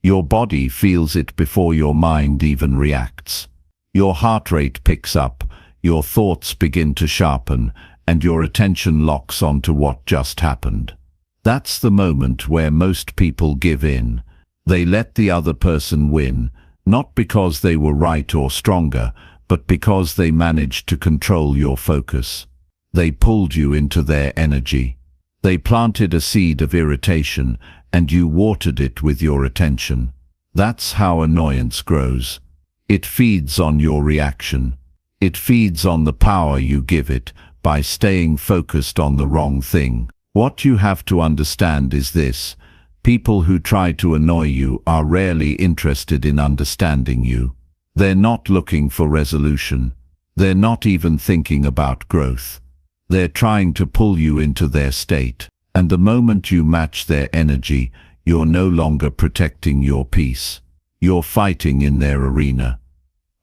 Your body feels it before your mind even reacts. Your heart rate picks up, your thoughts begin to sharpen, and your attention locks onto what just happened. That's the moment where most people give in. They let the other person win, not because they were right or stronger, but because they managed to control your focus. They pulled you into their energy. They planted a seed of irritation, and you watered it with your attention. That's how annoyance grows. It feeds on your reaction. It feeds on the power you give it by staying focused on the wrong thing. What you have to understand is this: people who try to annoy you are rarely interested in understanding you. They're not looking for resolution. They're not even thinking about growth. They're trying to pull you into their state. And the moment you match their energy, you're no longer protecting your peace. You're fighting in their arena,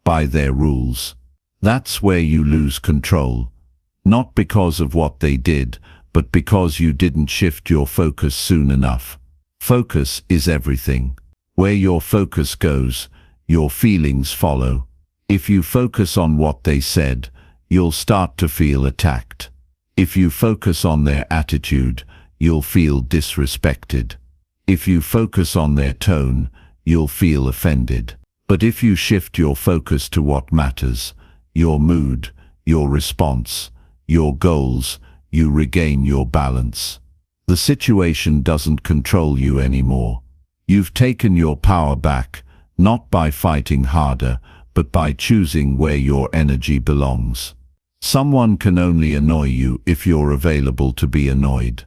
by their rules. That's where you lose control. Not because of what they did, but because you didn't shift your focus soon enough. Focus is everything. Where your focus goes, your feelings follow. If you focus on what they said, you'll start to feel attacked. If you focus on their attitude, you'll feel disrespected. If you focus on their tone, you'll feel offended. But if you shift your focus to what matters, your mood, your response, your goals, you regain your balance. The situation doesn't control you anymore. You've taken your power back, not by fighting harder, but by choosing where your energy belongs. Someone can only annoy you if you're available to be annoyed.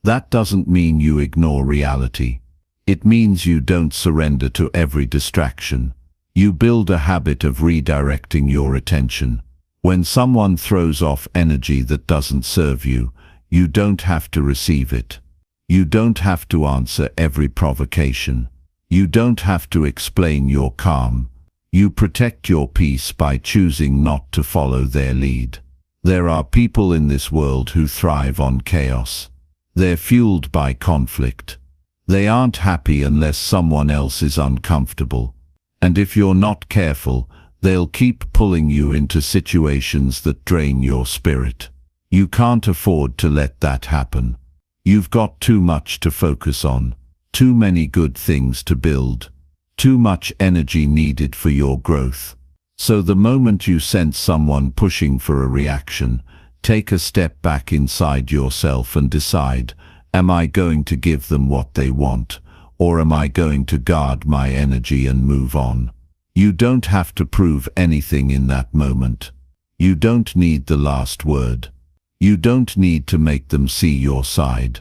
That doesn't mean you ignore reality. It means you don't surrender to every distraction. You build a habit of redirecting your attention. When someone throws off energy that doesn't serve you, you don't have to receive it. You don't have to answer every provocation. You don't have to explain your calm. You protect your peace by choosing not to follow their lead. There are people in this world who thrive on chaos. They're fueled by conflict. They aren't happy unless someone else is uncomfortable. And if you're not careful, they'll keep pulling you into situations that drain your spirit. You can't afford to let that happen. You've got too much to focus on, too many good things to build, too much energy needed for your growth. So the moment you sense someone pushing for a reaction, take a step back inside yourself and decide, am I going to give them what they want, or am I going to guard my energy and move on? You don't have to prove anything in that moment. You don't need the last word. You don't need to make them see your side.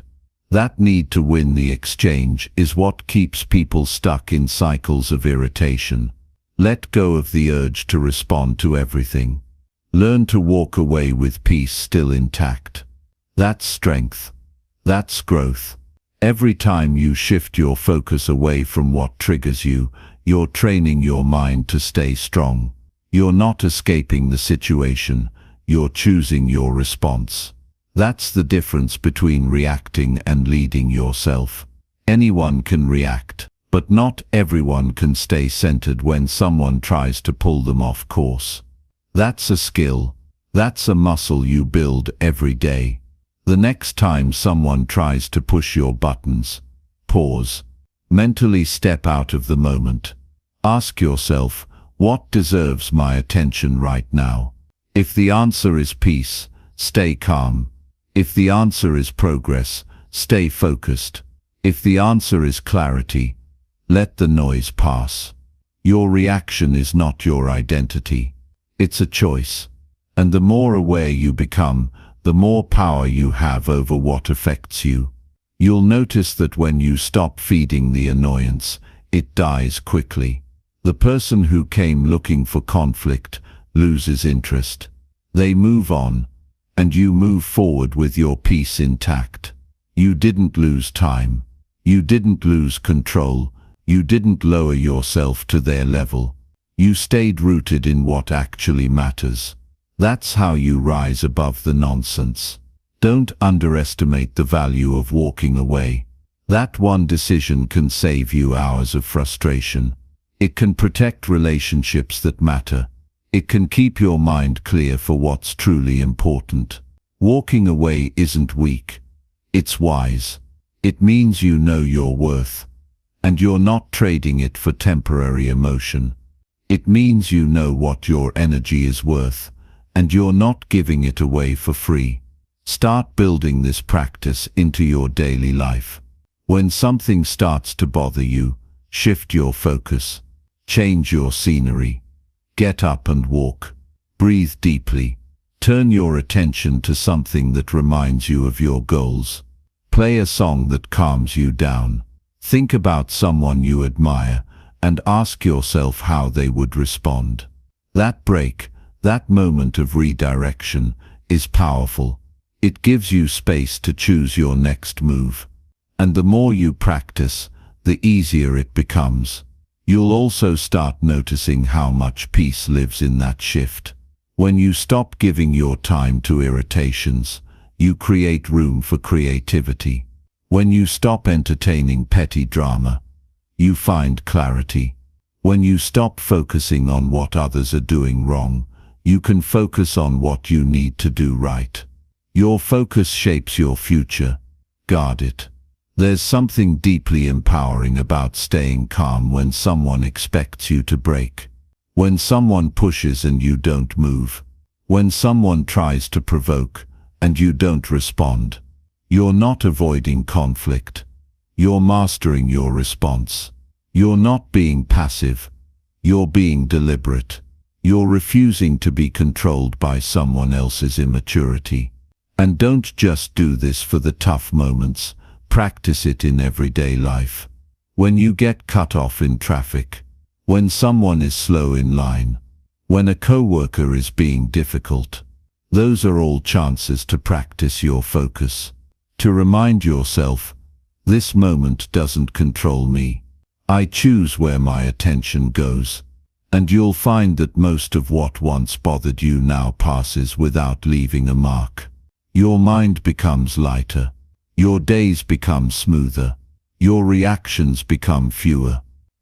That need to win the exchange is what keeps people stuck in cycles of irritation. Let go of the urge to respond to everything. Learn to walk away with peace still intact. That's strength. That's growth. Every time you shift your focus away from what triggers you, you're training your mind to stay strong. You're not escaping the situation, you're choosing your response. That's the difference between reacting and leading yourself. Anyone can react, but not everyone can stay centered when someone tries to pull them off course. That's a skill. That's a muscle you build every day. The next time someone tries to push your buttons, pause. Mentally step out of the moment. Ask yourself, what deserves my attention right now? If the answer is peace, stay calm. If the answer is progress, stay focused. If the answer is clarity, let the noise pass. Your reaction is not your identity. It's a choice. And the more aware you become, the more power you have over what affects you. You'll notice that when you stop feeding the annoyance, it dies quickly. The person who came looking for conflict loses interest. They move on, and you move forward with your peace intact. You didn't lose time. You didn't lose control. You didn't lower yourself to their level. You stayed rooted in what actually matters. That's how you rise above the nonsense. Don't underestimate the value of walking away. That one decision can save you hours of frustration. It can protect relationships that matter. It can keep your mind clear for what's truly important. Walking away isn't weak. It's wise. It means you know your worth, and you're not trading it for temporary emotion. It means you know what your energy is worth, and you're not giving it away for free. Start building this practice into your daily life. When something starts to bother you, shift your focus. Change your scenery. Get up and walk. Breathe deeply. Turn your attention to something that reminds you of your goals. Play a song that calms you down. Think about someone you admire and ask yourself how they would respond. That break, that moment of redirection, is powerful. It gives you space to choose your next move. And the more you practice, the easier it becomes. You'll also start noticing how much peace lives in that shift. When you stop giving your time to irritations, you create room for creativity. When you stop entertaining petty drama, you find clarity. When you stop focusing on what others are doing wrong, you can focus on what you need to do right. Your focus shapes your future. Guard it. There's something deeply empowering about staying calm when someone expects you to break. When someone pushes and you don't move. When someone tries to provoke and you don't respond. You're not avoiding conflict. You're mastering your response. You're not being passive. You're being deliberate. You're refusing to be controlled by someone else's immaturity. And don't just do this for the tough moments. Practice it in everyday life. When you get cut off in traffic, when someone is slow in line, when a coworker is being difficult, those are all chances to practice your focus. To remind yourself, this moment doesn't control me. I choose where my attention goes. And you'll find that most of what once bothered you now passes without leaving a mark. Your mind becomes lighter. Your days become smoother, your reactions become fewer,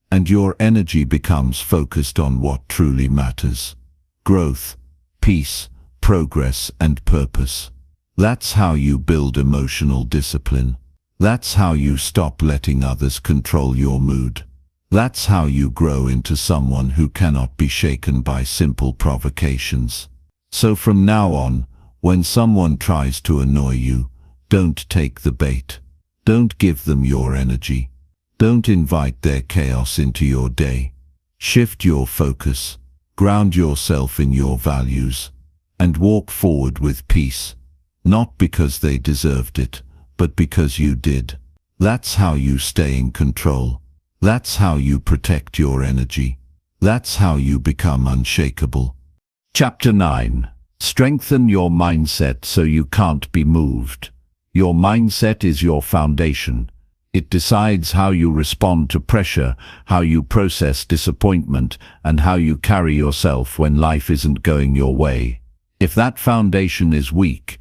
and your energy becomes focused on what truly matters. Growth, peace, progress, and purpose. That's how you build emotional discipline. That's how you stop letting others control your mood. That's how you grow into someone who cannot be shaken by simple provocations. So from now on, when someone tries to annoy you, don't take the bait. Don't give them your energy. Don't invite their chaos into your day. Shift your focus, ground yourself in your values, and walk forward with peace, not because they deserved it, but because you did. That's how you stay in control. That's how you protect your energy. That's how you become unshakable. Chapter 9. Strengthen your mindset so you can't be moved. Your mindset is your foundation. It decides how you respond to pressure, how you process disappointment, and how you carry yourself when life isn't going your way. If that foundation is weak,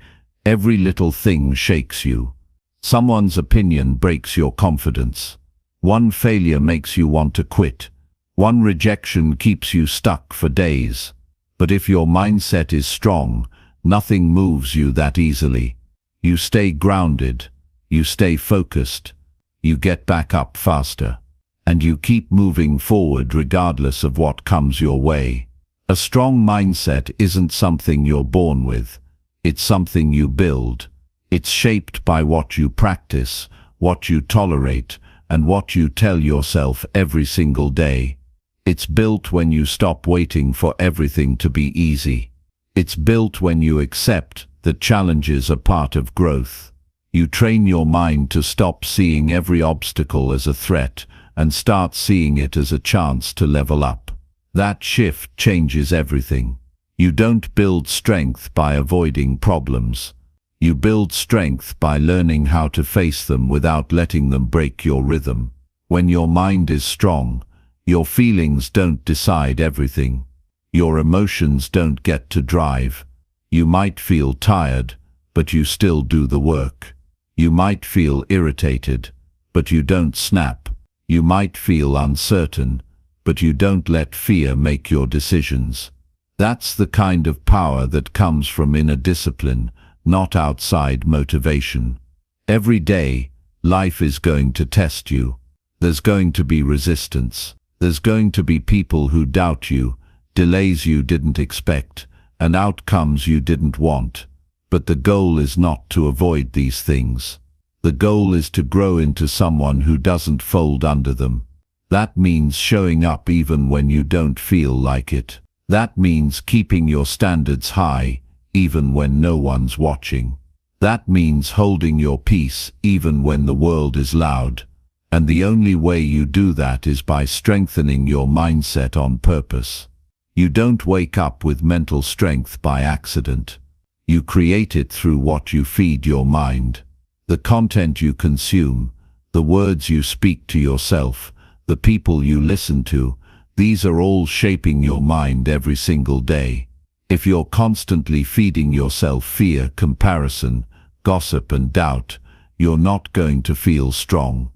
every little thing shakes you. Someone's opinion breaks your confidence. One failure makes you want to quit. One rejection keeps you stuck for days. But if your mindset is strong, nothing moves you that easily. You stay grounded. You stay focused. You get back up faster. And you keep moving forward regardless of what comes your way. A strong mindset isn't something you're born with. It's something you build. It's shaped by what you practice, what you tolerate, and what you tell yourself every single day. It's built when you stop waiting for everything to be easy. It's built when you accept that challenges are part of growth. You train your mind to stop seeing every obstacle as a threat and start seeing it as a chance to level up. That shift changes everything. You don't build strength by avoiding problems. You build strength by learning how to face them without letting them break your rhythm. When your mind is strong, your feelings don't decide everything. Your emotions don't get to drive. You might feel tired, but you still do the work. You might feel irritated, but you don't snap. You might feel uncertain, but you don't let fear make your decisions. That's the kind of power that comes from inner discipline, not outside motivation. Every day, life is going to test you. There's going to be resistance. There's going to be people who doubt you, delays you didn't expect, and outcomes you didn't want. But the goal is not to avoid these things. The goal is to grow into someone who doesn't fold under them. That means showing up even when you don't feel like it. That means keeping your standards high, even when no one's watching. That means holding your peace even when the world is loud. And the only way you do that is by strengthening your mindset on purpose. You don't wake up with mental strength by accident. You create it through what you feed your mind. The content you consume, the words you speak to yourself, the people you listen to, these are all shaping your mind every single day. If you're constantly feeding yourself fear, comparison, gossip and doubt, you're not going to feel strong.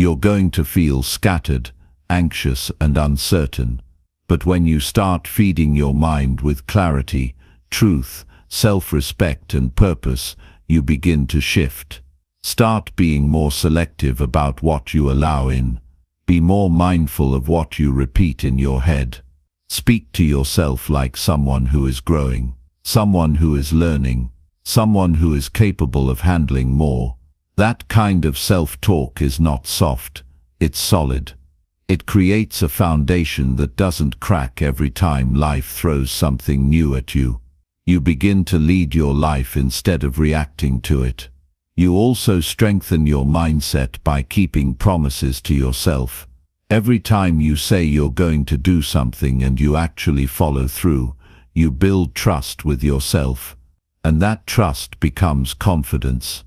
You're going to feel scattered, anxious and uncertain. But when you start feeding your mind with clarity, truth, self-respect and purpose, you begin to shift. Start being more selective about what you allow in. Be more mindful of what you repeat in your head. Speak to yourself like someone who is growing, someone who is learning, someone who is capable of handling more. That kind of self-talk is not soft, it's solid. It creates a foundation that doesn't crack every time life throws something new at you. You begin to lead your life instead of reacting to it. You also strengthen your mindset by keeping promises to yourself. Every time you say you're going to do something and you actually follow through, you build trust with yourself. And that trust becomes confidence.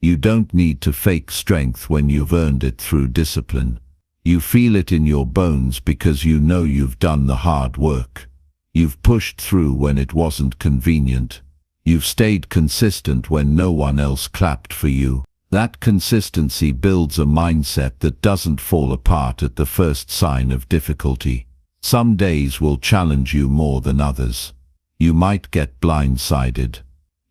You don't need to fake strength when you've earned it through discipline. You feel it in your bones because you know you've done the hard work. You've pushed through when it wasn't convenient. You've stayed consistent when no one else clapped for you. That consistency builds a mindset that doesn't fall apart at the first sign of difficulty. Some days will challenge you more than others. You might get blindsided.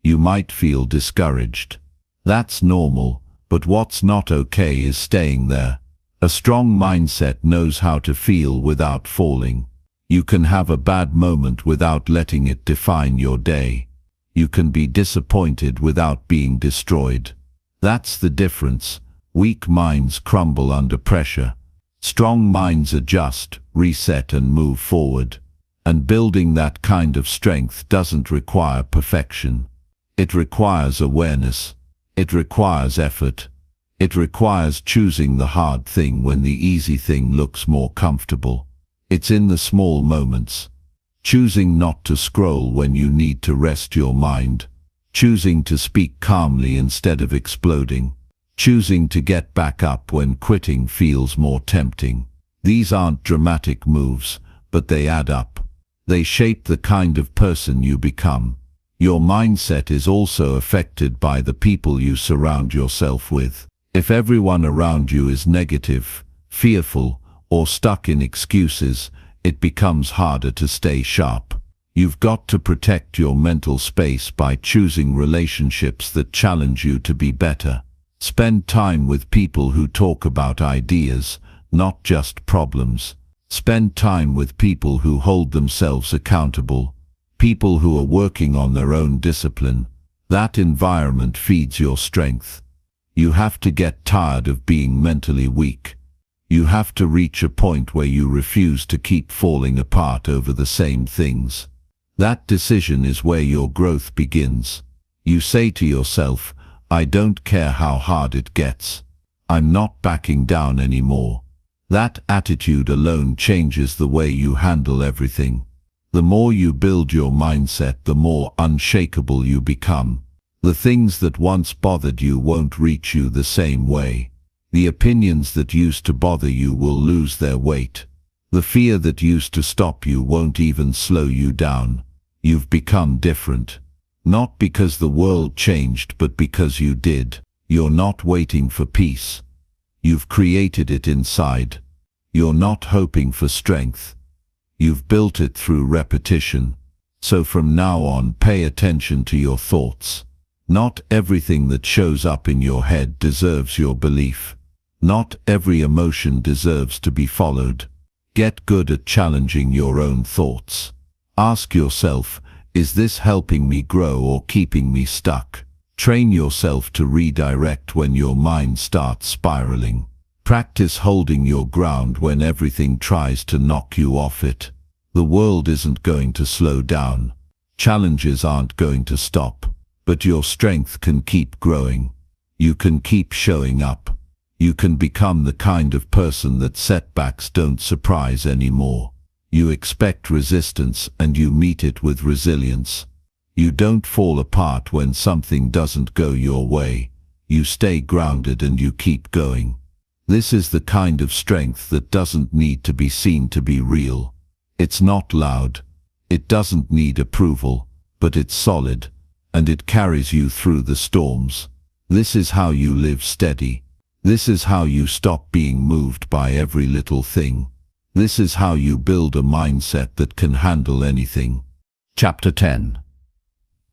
You might feel discouraged. That's normal, but what's not okay is staying there. A strong mindset knows how to feel without falling. You can have a bad moment without letting it define your day. You can be disappointed without being destroyed. That's the difference. Weak minds crumble under pressure. Strong minds adjust, reset and move forward. And building that kind of strength doesn't require perfection. It requires awareness. It requires effort. It requires choosing the hard thing when the easy thing looks more comfortable. It's in the small moments. Choosing not to scroll when you need to rest your mind. Choosing to speak calmly instead of exploding. Choosing to get back up when quitting feels more tempting. These aren't dramatic moves, but they add up. They shape the kind of person you become. Your mindset is also affected by the people you surround yourself with. If everyone around you is negative, fearful, or stuck in excuses, it becomes harder to stay sharp. You've got to protect your mental space by choosing relationships that challenge you to be better. Spend time with people who talk about ideas, not just problems. Spend time with people who hold themselves accountable, people who are working on their own discipline. That environment feeds your strength. You have to get tired of being mentally weak. You have to reach a point where you refuse to keep falling apart over the same things. That decision is where your growth begins. You say to yourself, I don't care how hard it gets. I'm not backing down anymore. That attitude alone changes the way you handle everything. The more you build your mindset, the more unshakable you become. The things that once bothered you won't reach you the same way. The opinions that used to bother you will lose their weight. The fear that used to stop you won't even slow you down. You've become different. Not because the world changed, but because you did. You're not waiting for peace. You've created it inside. You're not hoping for strength. You've built it through repetition. So from now on, pay attention to your thoughts. Not everything that shows up in your head deserves your belief. Not every emotion deserves to be followed. Get good at challenging your own thoughts. Ask yourself, is this helping me grow or keeping me stuck? Train yourself to redirect when your mind starts spiraling. Practice holding your ground when everything tries to knock you off it. The world isn't going to slow down. Challenges aren't going to stop. But your strength can keep growing. You can keep showing up. You can become the kind of person that setbacks don't surprise anymore. You expect resistance and you meet it with resilience. You don't fall apart when something doesn't go your way. You stay grounded and you keep going. This is the kind of strength that doesn't need to be seen to be real. It's not loud. It doesn't need approval, but it's solid, and it carries you through the storms. This is how you live steady. This is how you stop being moved by every little thing. This is how you build a mindset that can handle anything. Chapter 10.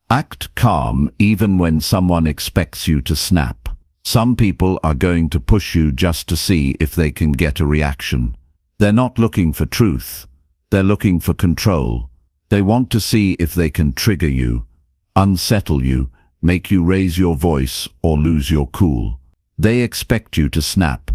Act calm even when someone expects you to snap. Some people are going to push you just to see if they can get a reaction. They're not looking for truth. They're looking for control. They want to see if they can trigger you, unsettle you, make you raise your voice or lose your cool. They expect you to snap,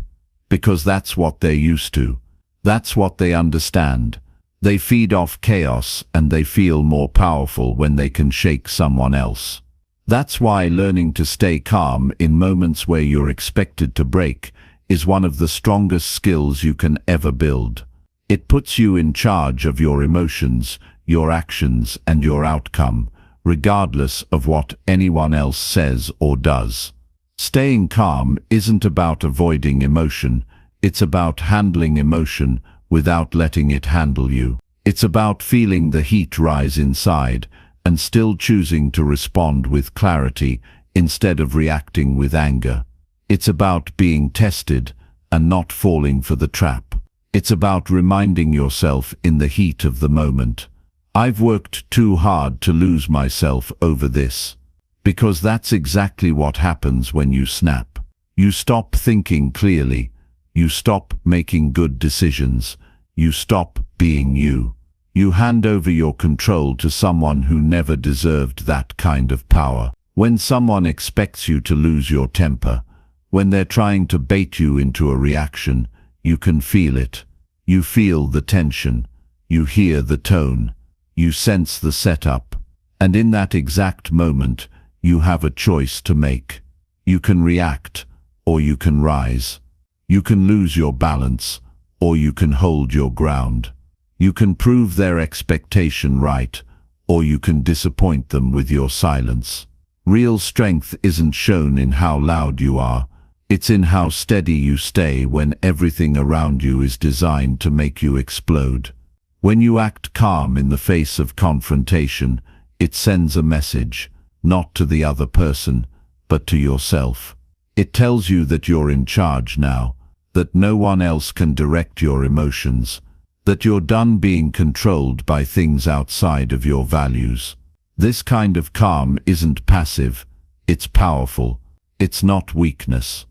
because that's what they're used to. That's what they understand. They feed off chaos and they feel more powerful when they can shake someone else. That's why learning to stay calm in moments where you're expected to break is one of the strongest skills you can ever build. It puts you in charge of your emotions, your actions, and your outcome, regardless of what anyone else says or does. Staying calm isn't about avoiding emotion, it's about handling emotion without letting it handle you. It's about feeling the heat rise inside and still choosing to respond with clarity instead of reacting with anger. It's about being tested and not falling for the trap. It's about reminding yourself in the heat of the moment, I've worked too hard to lose myself over this. Because that's exactly what happens when you snap. You stop thinking clearly. You stop making good decisions. You stop being you. You hand over your control to someone who never deserved that kind of power. When someone expects you to lose your temper, when they're trying to bait you into a reaction, you can feel it. You feel the tension. You hear the tone. You sense the setup. And in that exact moment, you have a choice to make. You can react, or you can rise. You can lose your balance, or you can hold your ground. You can prove their expectation right, or you can disappoint them with your silence. Real strength isn't shown in how loud you are, it's in how steady you stay when everything around you is designed to make you explode. When you act calm in the face of confrontation, it sends a message, not to the other person, but to yourself. It tells you that you're in charge now, that no one else can direct your emotions, that you're done being controlled by things outside of your values. This kind of calm isn't passive, it's powerful. It's not weakness,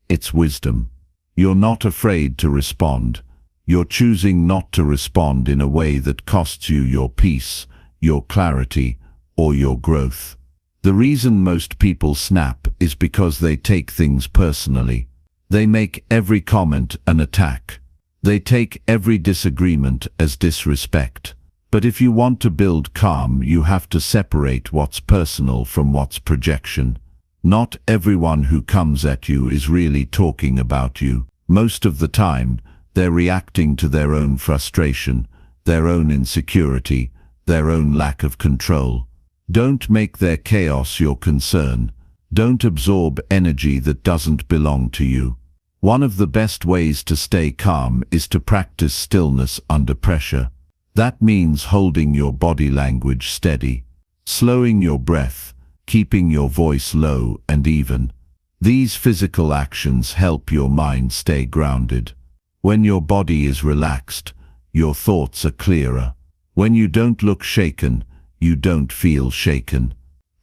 it's wisdom. You're not afraid to respond. You're choosing not to respond in a way that costs you your peace, your clarity, or your growth. The reason most people snap is because they take things personally. They make every comment an attack. They take every disagreement as disrespect. But if you want to build calm, you have to separate what's personal from what's projection. Not everyone who comes at you is really talking about you. Most of the time, they're reacting to their own frustration, their own insecurity, their own lack of control. Don't make their chaos your concern. Don't absorb energy that doesn't belong to you. One of the best ways to stay calm is to practice stillness under pressure. That means holding your body language steady, slowing your breath, keeping your voice low and even. These physical actions help your mind stay grounded. When your body is relaxed, your thoughts are clearer. When you don't look shaken, you don't feel shaken.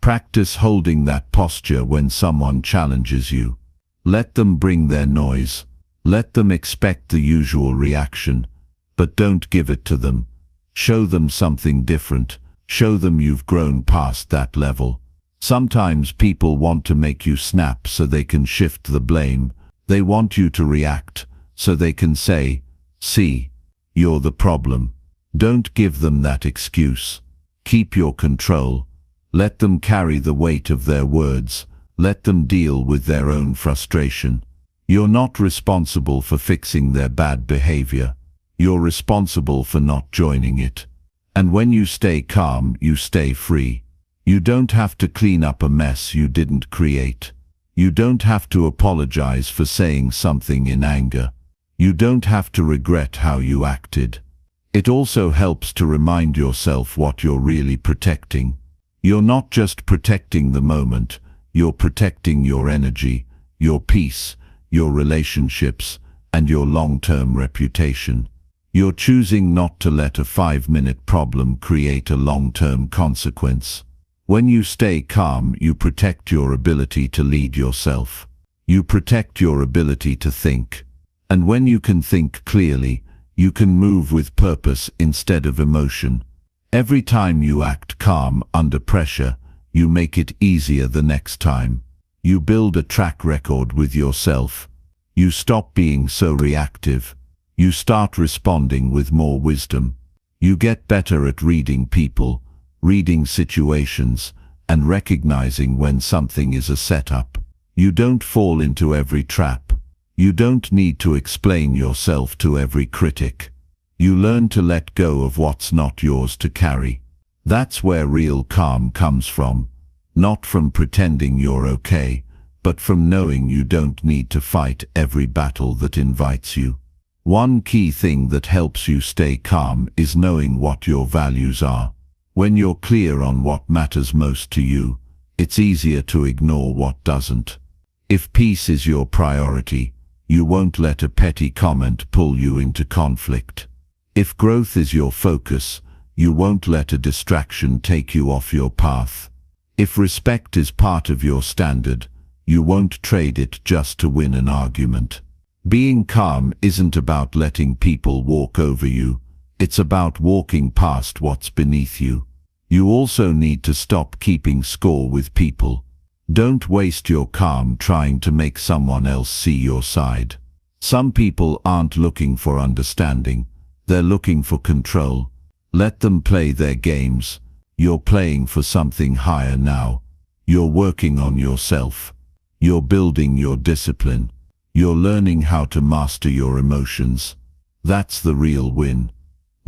Practice holding that posture when someone challenges you. Let them bring their noise. Let them expect the usual reaction, but don't give it to them. Show them something different. Show them you've grown past that level. Sometimes people want to make you snap so they can shift the blame. They want you to react so they can say, "See, you're the problem." Don't give them that excuse. Keep your control. Let them carry the weight of their words. Let them deal with their own frustration. You're not responsible for fixing their bad behavior. You're responsible for not joining it. And when you stay calm, you stay free. You don't have to clean up a mess you didn't create. You don't have to apologize for saying something in anger. You don't have to regret how you acted. It also helps to remind yourself what you're really protecting. You're not just protecting the moment, you're protecting your energy, your peace, your relationships, and your long-term reputation. You're choosing not to let a 5-minute problem create a long-term consequence. When you stay calm, you protect your ability to lead yourself. You protect your ability to think. And when you can think clearly, you can move with purpose instead of emotion. Every time you act calm under pressure, you make it easier the next time. You build a track record with yourself. You stop being so reactive. You start responding with more wisdom. You get better at reading people, reading situations, and recognizing when something is a setup. You don't fall into every trap. You don't need to explain yourself to every critic. You learn to let go of what's not yours to carry. That's where real calm comes from. Not from pretending you're okay, but from knowing you don't need to fight every battle that invites you. One key thing that helps you stay calm is knowing what your values are. When you're clear on what matters most to you, it's easier to ignore what doesn't. If peace is your priority, you won't let a petty comment pull you into conflict. If growth is your focus, you won't let a distraction take you off your path. If respect is part of your standard, you won't trade it just to win an argument. Being calm isn't about letting people walk over you. It's about walking past what's beneath you. You also need to stop keeping score with people. Don't waste your calm trying to make someone else see your side. Some people aren't looking for understanding. They're looking for control. Let them play their games. You're playing for something higher now. You're working on yourself. You're building your discipline. You're learning how to master your emotions. That's the real win.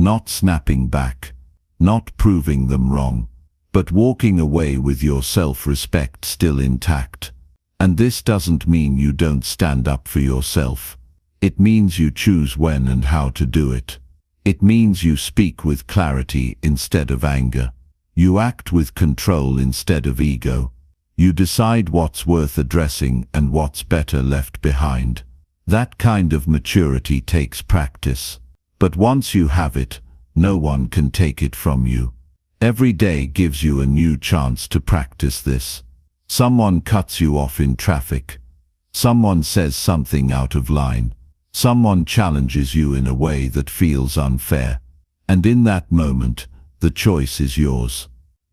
Not snapping back, not proving them wrong, but walking away with your self-respect still intact. And this doesn't mean you don't stand up for yourself. It means you choose when and how to do it. It means you speak with clarity instead of anger. You act with control instead of ego. You decide what's worth addressing and what's better left behind. That kind of maturity takes practice. But once you have it, no one can take it from you. Every day gives you a new chance to practice this. Someone cuts you off in traffic. Someone says something out of line. Someone challenges you in a way that feels unfair. And in that moment, the choice is yours.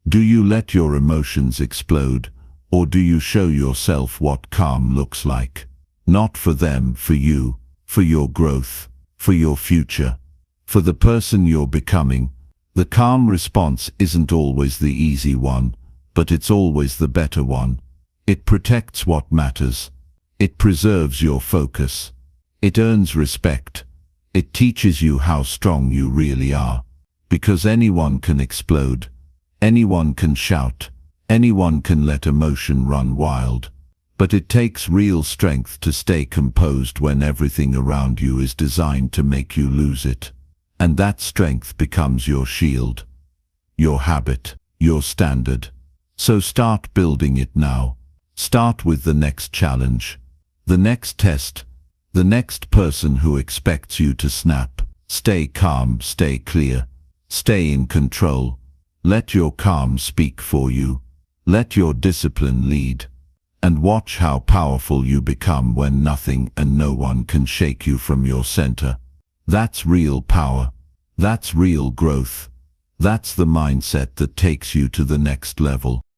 Do you let your emotions explode, or do you show yourself what calm looks like? Not for them, for you, for your growth, for your future, for the person you're becoming. The calm response isn't always the easy one, but it's always the better one. It protects what matters. It preserves your focus. It earns respect. It teaches you how strong you really are. Because anyone can explode. Anyone can shout. Anyone can let emotion run wild. But it takes real strength to stay composed when everything around you is designed to make you lose it. And that strength becomes your shield, your habit, your standard. So start building it now. Start with the next challenge, the next test, the next person who expects you to snap. Stay calm, stay clear, stay in control. Let your calm speak for you. Let your discipline lead. And watch how powerful you become when nothing and no one can shake you from your center. That's real power. That's real growth. That's the mindset that takes you to the next level.